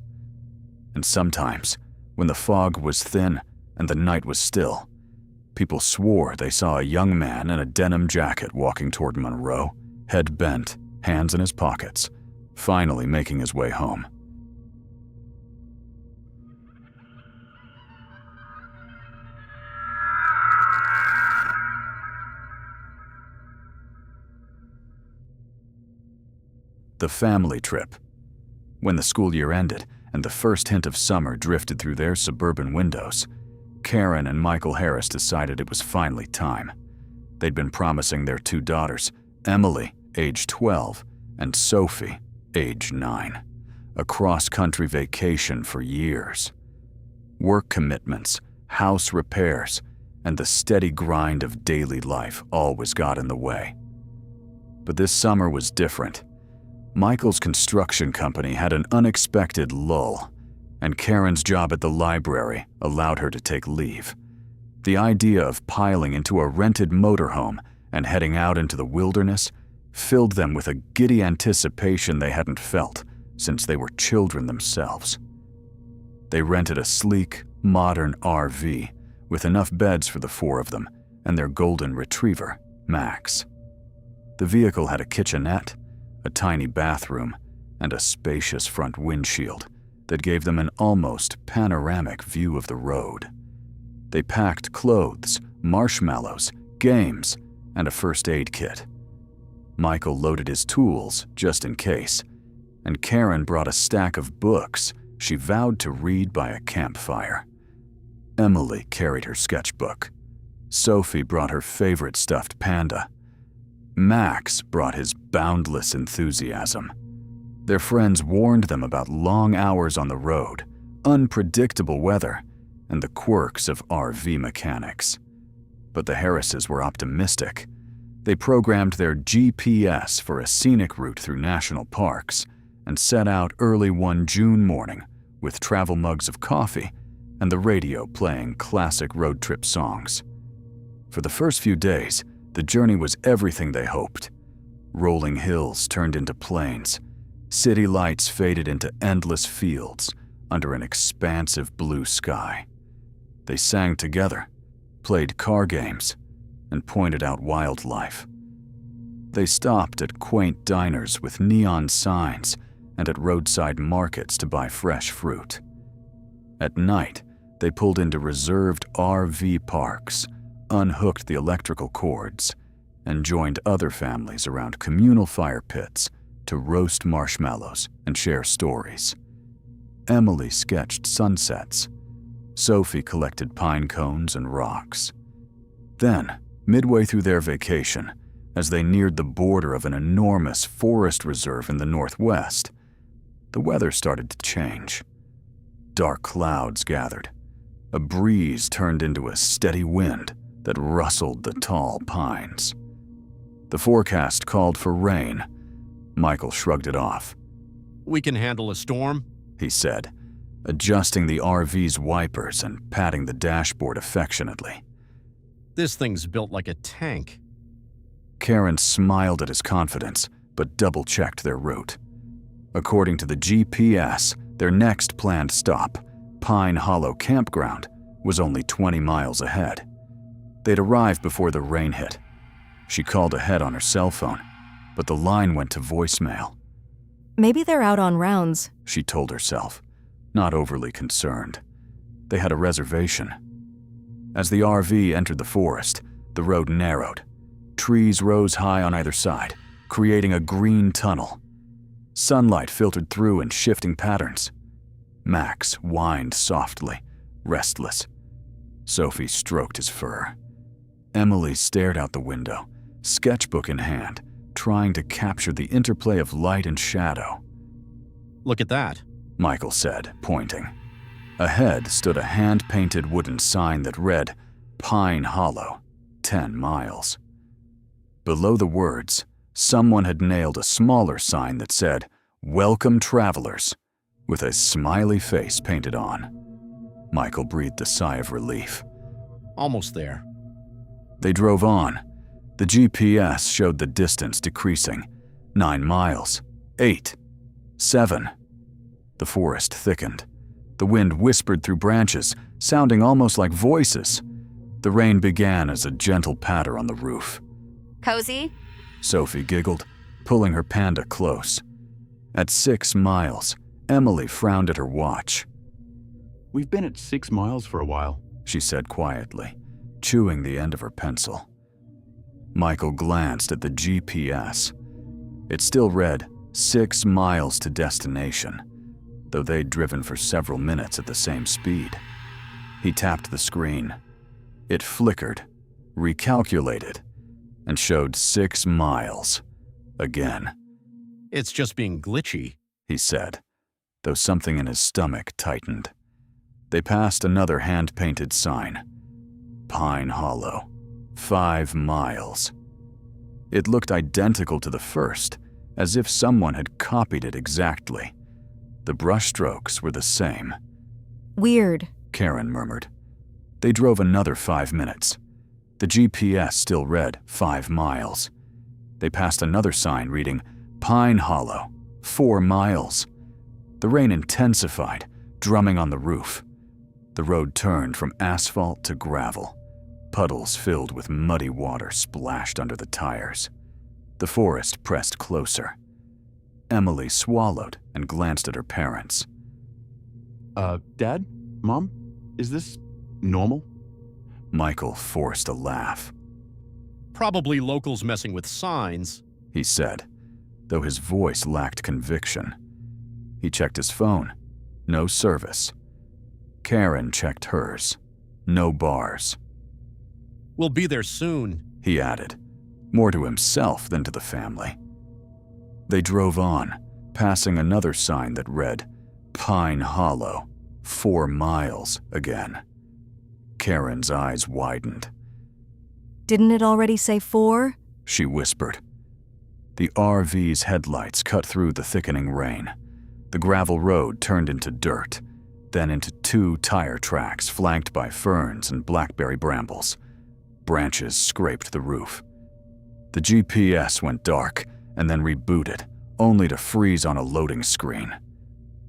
And sometimes, when the fog was thin and the night was still, people swore they saw a young man in a denim jacket walking toward Monroe, head bent, hands in his pockets, finally making his way home. The family trip. When the school year ended and the first hint of summer drifted through their suburban windows, Karen and Michael Harris decided it was finally time. They'd been promising their two daughters, Emily, age 12, and Sophie, age 9, a cross-country vacation for years. Work commitments, house repairs, and the steady grind of daily life always got in the way. But this summer was different. Michael's construction company had an unexpected lull, and Karen's job at the library allowed her to take leave. The idea of piling into a rented motorhome and heading out into the wilderness filled them with a giddy anticipation they hadn't felt since they were children themselves. They rented a sleek, modern RV with enough beds for the four of them and their golden retriever, Max. The vehicle had a kitchenette, a tiny bathroom, and a spacious front windshield that gave them an almost panoramic view of the road. They packed clothes, marshmallows, games, and a first aid kit. Michael loaded his tools just in case, and Karen brought a stack of books she vowed to read by a campfire. Emily carried her sketchbook. Sophie brought her favorite stuffed panda. Max brought his boundless enthusiasm. Their friends warned them about long hours on the road, unpredictable weather, and the quirks of RV mechanics. But the Harrises were optimistic. They programmed their GPS for a scenic route through national parks and set out early one June morning with travel mugs of coffee and the radio playing classic road trip songs. For the first few days, the journey was everything they hoped. Rolling hills turned into plains. City lights faded into endless fields under an expansive blue sky. They sang together, played car games, and pointed out wildlife. They stopped at quaint diners with neon signs and at roadside markets to buy fresh fruit. At night, they pulled into reserved RV parks, unhooked the electrical cords, and joined other families around communal fire pits to roast marshmallows and share stories. Emily sketched sunsets. Sophie collected pine cones and rocks. Then, midway through their vacation, as they neared the border of an enormous forest reserve in the northwest, the weather started to change. Dark clouds gathered. A breeze turned into a steady wind that rustled the tall pines. The forecast called for rain. Michael shrugged it off. We can handle a storm, he said, adjusting the RV's wipers and patting the dashboard affectionately. This thing's built like a tank. Karen smiled at his confidence, but double-checked their route. According to the GPS, their next planned stop, Pine Hollow Campground, was only 20 miles ahead. They'd arrive before the rain hit. She called ahead on her cell phone, but the line went to voicemail. Maybe they're out on rounds, She told herself, not overly concerned. They had a reservation. As the RV entered the forest, the road narrowed. Trees rose high on either side, creating a green tunnel. Sunlight filtered through in shifting patterns. Max whined softly, restless. Sophie stroked his fur. Emily stared out the window, sketchbook in hand, trying to capture the interplay of light and shadow. Look at that, Michael said, pointing. Ahead stood a hand-painted wooden sign that read, Pine Hollow, 10 miles. Below the words, someone had nailed a smaller sign that said, Welcome Travelers, with a smiley face painted on. Michael breathed a sigh of relief. Almost there. They drove on. The GPS showed the distance decreasing. 9 miles. 8. 7. The forest thickened. The wind whispered through branches, sounding almost like voices. The rain began as a gentle patter on the roof. Cozy? Sophie giggled, pulling her panda close. At 6 miles, Emily frowned at her watch. We've been at 6 miles for a while, She said quietly, chewing the end of her pencil. Michael glanced at the GPS. It still read 6 miles to destination, though they'd driven for several minutes at the same speed. He tapped the screen. It flickered, recalculated, and showed 6 miles. Again. It's just being glitchy. He said, though something in his stomach tightened. They passed another hand-painted sign. Pine Hollow, 5 miles. It looked identical to the first, as if someone had copied it exactly. The brushstrokes were the same. Weird. Karen murmured. They drove another 5 minutes. The GPS still read 5 miles. They passed another sign reading, Pine Hollow, 4 miles. The rain intensified, drumming on the roof. The road turned from asphalt to gravel. Puddles filled with muddy water splashed under the tires. The forest pressed closer. Emily swallowed and glanced at her parents. Dad? Mom? Is this normal? Michael forced a laugh. Probably locals messing with signs. He said, though his voice lacked conviction. He checked his phone. No service. Karen checked hers. No bars. We'll be there soon, He added, more to himself than to the family. They drove on, passing another sign that read, Pine Hollow, 4 miles again. Karen's eyes widened. Didn't it already say 4? She whispered. The RV's headlights cut through the thickening rain. The gravel road turned into dirt, then into 2 tire tracks flanked by ferns and blackberry brambles. Branches scraped the roof. The GPS went dark and then rebooted, only to freeze on a loading screen.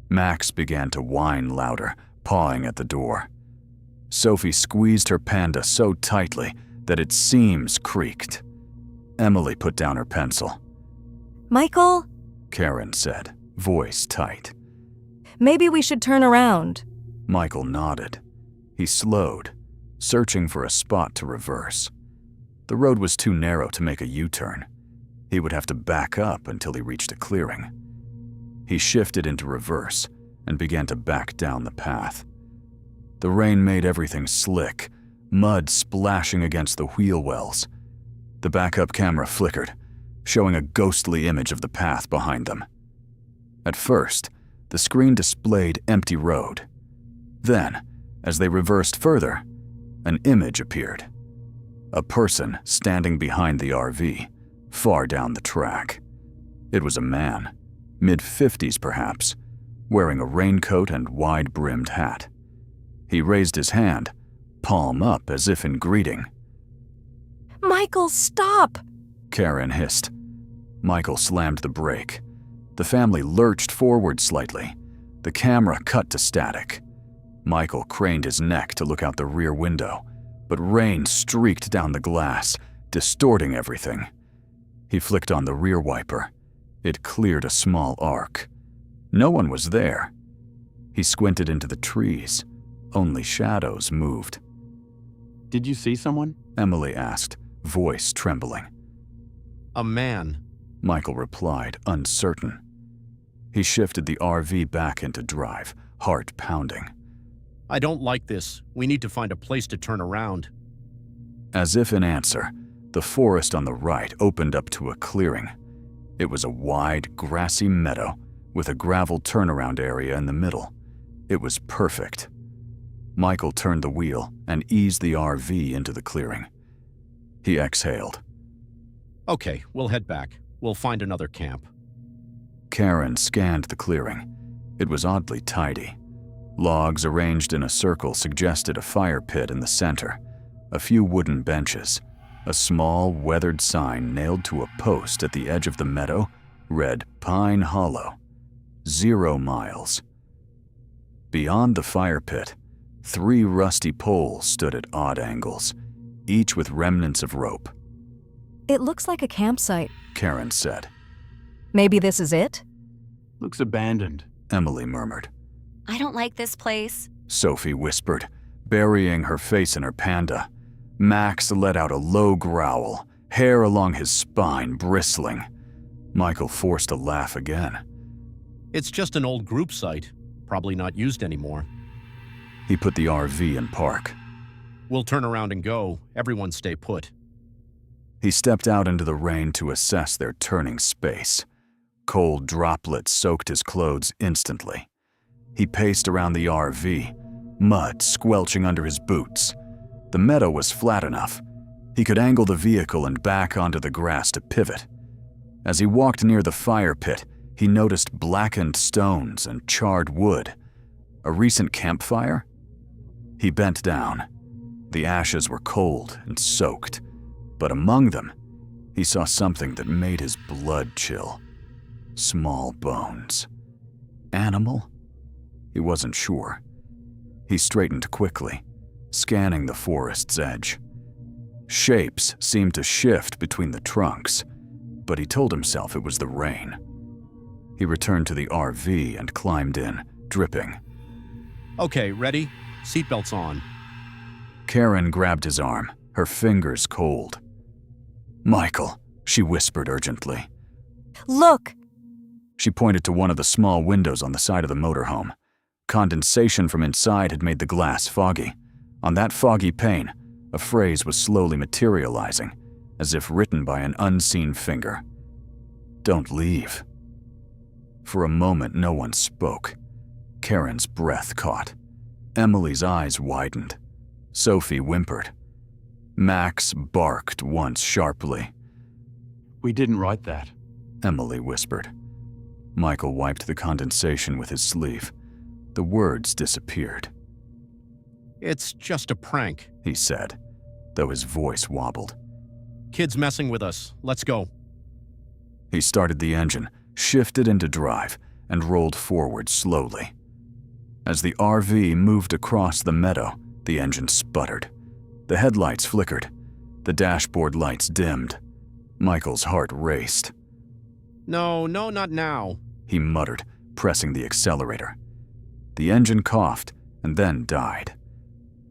Max began to whine louder, pawing at the door. Sophie squeezed her panda so tightly that its seams creaked. Emily put down her pencil. Michael, Karen said, voice tight. maybe we should turn around. Michael nodded. He slowed, searching for a spot to reverse. The road was too narrow to make a U-turn. He would have to back up until he reached a clearing. He shifted into reverse and began to back down the path. The rain made everything slick, mud splashing against the wheel wells. The backup camera flickered, showing a ghostly image of the path behind them. At first, the screen displayed empty road. Then, as they reversed further, an image appeared. A person standing behind the RV, far down the track. It was a man, mid-50s perhaps, wearing a raincoat and wide-brimmed hat. He raised his hand, palm up as if in greeting. Michael, stop! Karen hissed. Michael slammed the brake. The family lurched forward slightly. The camera cut to static. Michael craned his neck to look out the rear window, but rain streaked down the glass, distorting everything. He flicked on the rear wiper. It cleared a small arc. No one was there. He squinted into the trees. Only shadows moved. Did you see someone? Emily asked, voice trembling. A man. Michael replied, uncertain. He shifted the RV back into drive, heart pounding. I don't like this. We need to find a place to turn around. As if in answer, the forest on the right opened up to a clearing. It was a wide, grassy meadow with a gravel turnaround area in the middle. It was perfect. Michael turned the wheel and eased the RV into the clearing. He exhaled. Okay, we'll head back. We'll find another camp. Karen scanned the clearing. It was oddly tidy. Logs arranged in a circle suggested a fire pit in the center, a few wooden benches. A small, weathered sign nailed to a post at the edge of the meadow read Pine Hollow, 0 miles. Beyond the fire pit, 3 rusty poles stood at odd angles, each with remnants of rope. It looks like a campsite. Karen said. Maybe this is it? Looks abandoned. Emily murmured. I don't like this place. Sophie whispered, burying her face in her panda. Max let out a low growl, hair along his spine bristling. Michael forced a laugh again. It's just an old group site, probably not used anymore. He put the RV in park. We'll turn around and go. Everyone stay put. He stepped out into the rain to assess their turning space. Cold droplets soaked his clothes instantly. He paced around the RV, mud squelching under his boots. The meadow was flat enough. He could angle the vehicle and back onto the grass to pivot. As he walked near the fire pit, he noticed blackened stones and charred wood. A recent campfire? He bent down. The ashes were cold and soaked, but among them, he saw something that made his blood chill. Small bones. Animal? He wasn't sure. He straightened quickly, scanning the forest's edge. Shapes seemed to shift between the trunks, but he told himself it was the rain. He returned to the RV and climbed in, dripping. Okay, ready? Seatbelts on. Karen grabbed his arm, her fingers cold. Michael, she whispered urgently. Look! She pointed to one of the small windows on the side of the motorhome. Condensation from inside had made the glass foggy. On that foggy pane, a phrase was slowly materializing, as if written by an unseen finger. Don't leave. For a moment, no one spoke. Karen's breath caught. Emily's eyes widened. Sophie whimpered. Max barked once sharply. We didn't write that. Emily whispered. Michael wiped the condensation with his sleeve. The words disappeared. It's just a prank. He said, though his voice wobbled. Kids messing with us. Let's go. He started the engine, shifted into drive, and rolled forward slowly. As the RV moved across the meadow, the engine sputtered. The headlights flickered. The dashboard lights dimmed. Michael's heart raced. No, not now. He muttered, pressing the accelerator. The engine coughed and then died.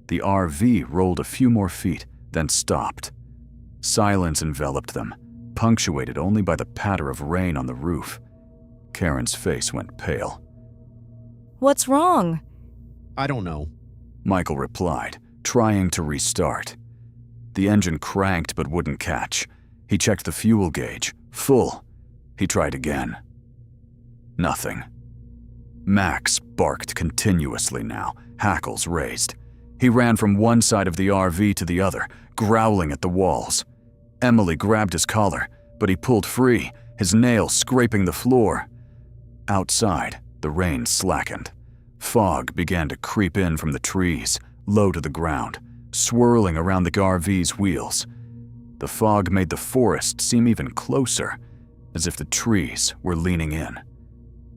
The RV rolled a few more feet, then stopped. Silence enveloped them, punctuated only by the patter of rain on the roof. Karen's face went pale. What's wrong? I don't know. Michael replied, trying to restart. The engine cranked but wouldn't catch. He checked the fuel gauge, full. He tried again. Nothing. Max barked continuously now, hackles raised. He ran from one side of the RV to the other, growling at the walls. Emily grabbed his collar, but he pulled free, his nails scraping the floor. Outside, the rain slackened. Fog began to creep in from the trees, low to the ground, swirling around the RV's wheels. The fog made the forest seem even closer, as if the trees were leaning in.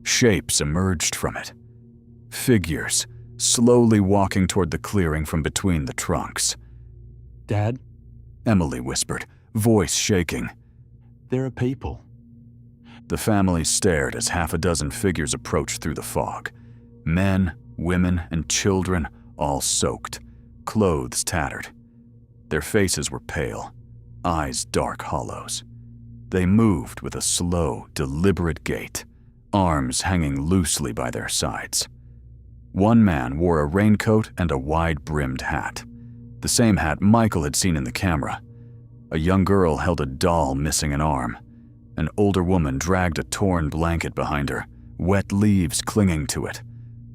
Shapes emerged from it. Figures, slowly walking toward the clearing from between the trunks. Dad, Emily whispered, voice shaking. there are people. The family stared as half a dozen figures approached through the fog. Men, women, and children, all soaked, clothes tattered. Their faces were pale, eyes dark hollows. They moved with a slow, deliberate gait, arms hanging loosely by their sides. One man wore a raincoat and a wide-brimmed hat, the same hat Michael had seen in the camera. A young girl held a doll missing an arm. An older woman dragged a torn blanket behind her, wet leaves clinging to it.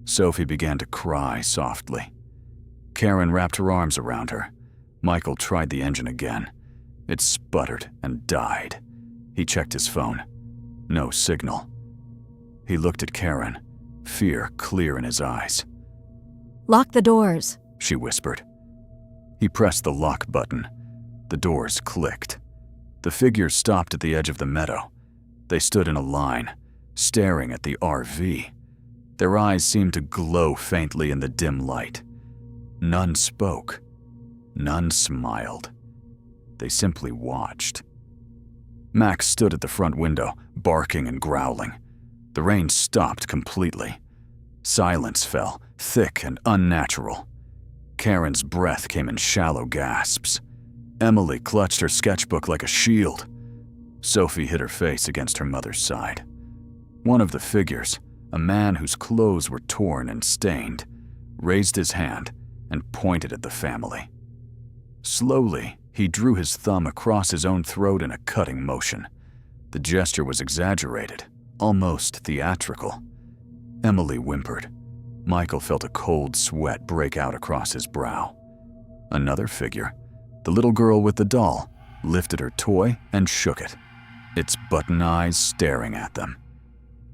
Sophie began to cry softly. Karen wrapped her arms around her. Michael tried the engine again. It sputtered and died. He checked his phone. No signal. He looked at Karen, fear clear in his eyes. Lock the doors. She whispered. He pressed the lock button. The doors clicked. The figures stopped at the edge of the meadow. They stood in a line, staring at the RV. Their eyes seemed to glow faintly in the dim light. None spoke. None smiled. They simply watched. Max stood at the front window, barking and growling. The rain stopped completely. Silence fell, thick and unnatural. Karen's breath came in shallow gasps. Emily clutched her sketchbook like a shield. Sophie hid her face against her mother's side. One of the figures, a man whose clothes were torn and stained, raised his hand and pointed at the family. Slowly, he drew his thumb across his own throat in a cutting motion. The gesture was exaggerated, almost theatrical. Emily whimpered. Michael felt a cold sweat break out across his brow. Another figure, the little girl with the doll, lifted her toy and shook it, its button eyes staring at them.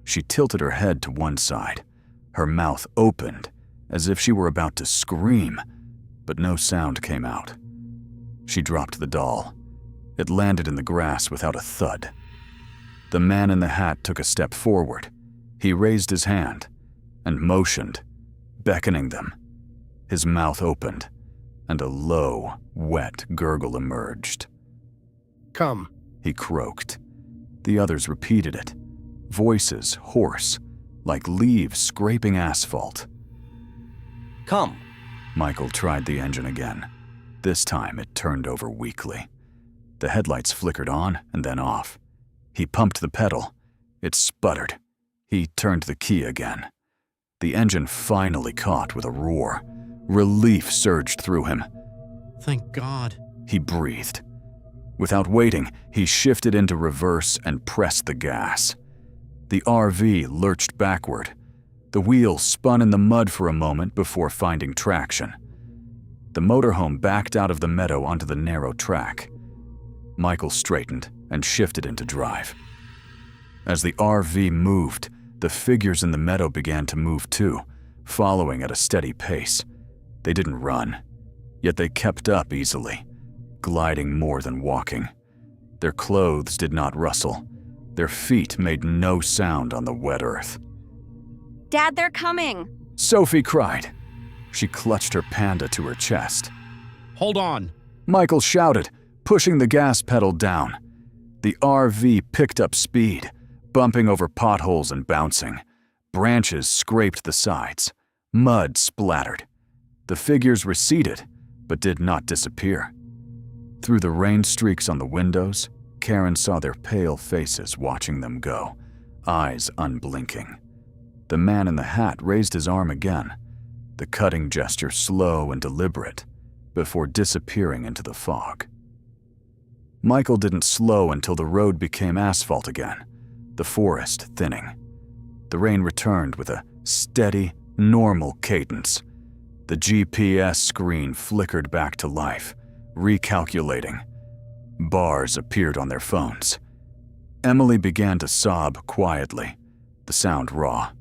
She tilted her head to one side. Her mouth opened, as if she were about to scream, but no sound came out. She dropped the doll. It landed in the grass without a thud. The man in the hat took a step forward. He raised his hand and motioned, beckoning them. His mouth opened, and a low, wet gurgle emerged. Come, He croaked. The others repeated it, voices hoarse, like leaves scraping asphalt. come. Michael tried the engine again. This time it turned over weakly. The headlights flickered on and then off. He pumped the pedal. It sputtered. He turned the key again. The engine finally caught with a roar. Relief surged through him. Thank God. He breathed. Without waiting, he shifted into reverse and pressed the gas. The RV lurched backward. The wheels spun in the mud for a moment before finding traction. The motorhome backed out of the meadow onto the narrow track. Michael straightened and shifted into drive. As the RV moved, the figures in the meadow began to move too, following at a steady pace. They didn't run, yet they kept up easily, gliding more than walking. Their clothes did not rustle. Their feet made no sound on the wet earth. Dad, they're coming! Sophie cried. She clutched her panda to her chest. Hold on. Michael shouted, pushing the gas pedal down. The RV picked up speed, bumping over potholes and bouncing. Branches scraped the sides. Mud splattered. The figures receded, but did not disappear. Through the rain streaks on the windows, Karen saw their pale faces watching them go, eyes unblinking. The man in the hat raised his arm again, the cutting gesture slow and deliberate, before disappearing into the fog. Michael didn't slow until the road became asphalt again, the forest thinning. The rain returned with a steady, normal cadence. The GPS screen flickered back to life, recalculating. Bars appeared on their phones. Emily began to sob quietly, the sound raw.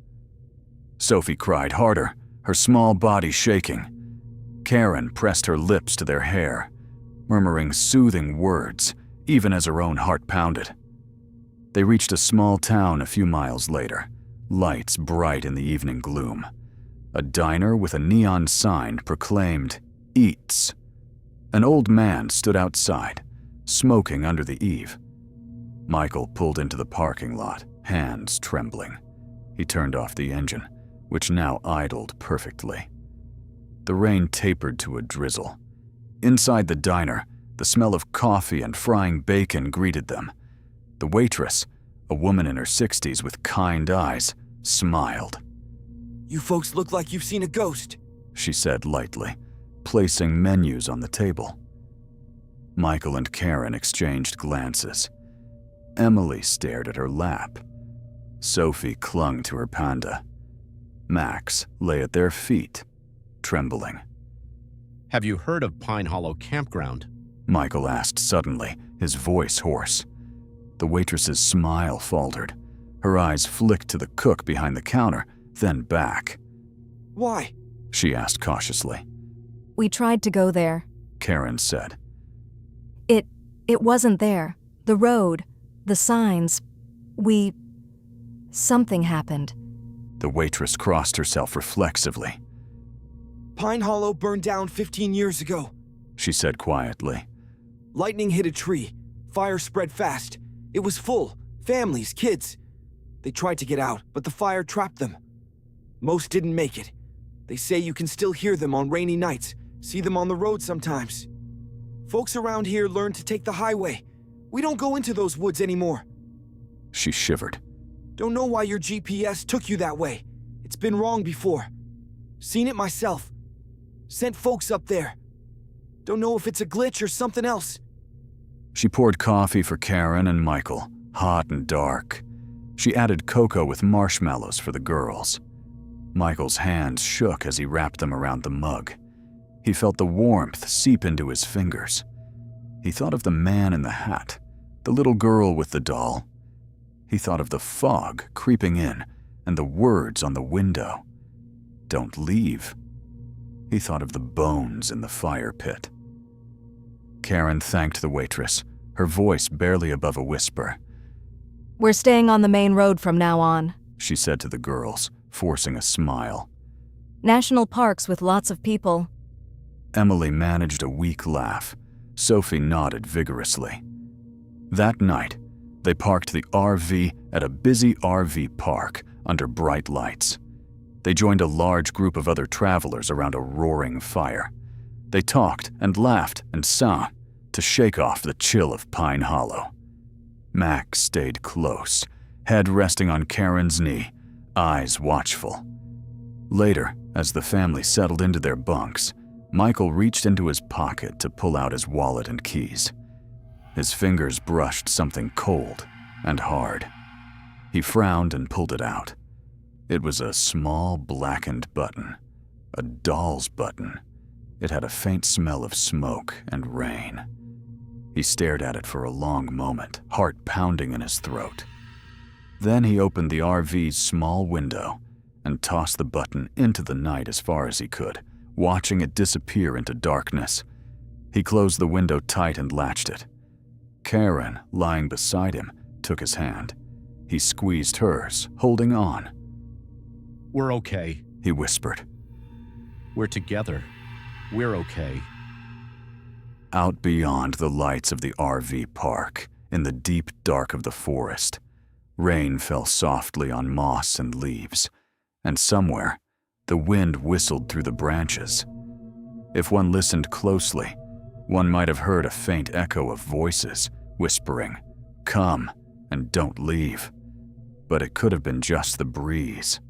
Sophie cried harder, her small body shaking. Karen pressed her lips to their hair, murmuring soothing words, even as her own heart pounded. They reached a small town a few miles later, lights bright in the evening gloom. A diner with a neon sign proclaimed, "Eats." An old man stood outside, smoking under the eave. Michael pulled into the parking lot, hands trembling. He turned off the engine, which now idled perfectly. The rain tapered to a drizzle. Inside the diner, the smell of coffee and frying bacon greeted them. The waitress, a woman in her 60s with kind eyes, smiled. "You folks look like you've seen a ghost," she said lightly, placing menus on the table. Michael and Karen exchanged glances. Emily stared at her lap. Sophie clung to her panda. Max lay at their feet, trembling. Have you heard of Pine Hollow Campground? Michael asked suddenly, his voice hoarse. The waitress's smile faltered. Her eyes flicked to the cook behind the counter, then back. "Why?" she asked cautiously. We tried to go there. Karen said. It wasn't there. The road, the signs, something happened. The waitress crossed herself reflexively. "Pine Hollow burned down 15 years ago," she said quietly. "Lightning hit a tree. Fire spread fast. It was full. Families, kids. They tried to get out, but the fire trapped them. Most didn't make it. They say you can still hear them on rainy nights, see them on the road sometimes. Folks around here learned to take the highway. We don't go into those woods anymore." She shivered. "Don't know why your GPS took you that way. It's been wrong before. Seen it myself. Sent folks up there. Don't know if it's a glitch or something else." She poured coffee for Karen and Michael, hot and dark. She added cocoa with marshmallows for the girls. Michael's hands shook as he wrapped them around the mug. He felt the warmth seep into his fingers. He thought of the man in the hat, the little girl with the doll. He thought of the fog creeping in and the words on the window. "Don't leave." He thought of the bones in the fire pit. Karen thanked the waitress, her voice barely above a whisper. We're staying on the main road from now on, She said to the girls, forcing a smile. National parks with lots of people. Emily managed a weak laugh. Sophie nodded vigorously. That night, they parked the RV at a busy RV park under bright lights. They joined a large group of other travelers around a roaring fire. They talked and laughed and sang to shake off the chill of Pine Hollow. Max stayed close, head resting on Karen's knee, eyes watchful. Later, as the family settled into their bunks, Michael reached into his pocket to pull out his wallet and keys. His fingers brushed something cold and hard. He frowned and pulled it out. It was a small blackened button, a doll's button. It had a faint smell of smoke and rain. He stared at it for a long moment, heart pounding in his throat. Then he opened the RV's small window and tossed the button into the night as far as he could, watching it disappear into darkness. He closed the window tight and latched it. Karen, lying beside him, took his hand. He squeezed hers, holding on. We're okay. He whispered. We're together. We're okay. out beyond the lights of the RV park, in the deep dark of the forest, rain fell softly on moss and leaves, and somewhere, the wind whistled through the branches. If one listened closely, one might have heard a faint echo of voices whispering, "Come and don't leave." But it could have been just the breeze.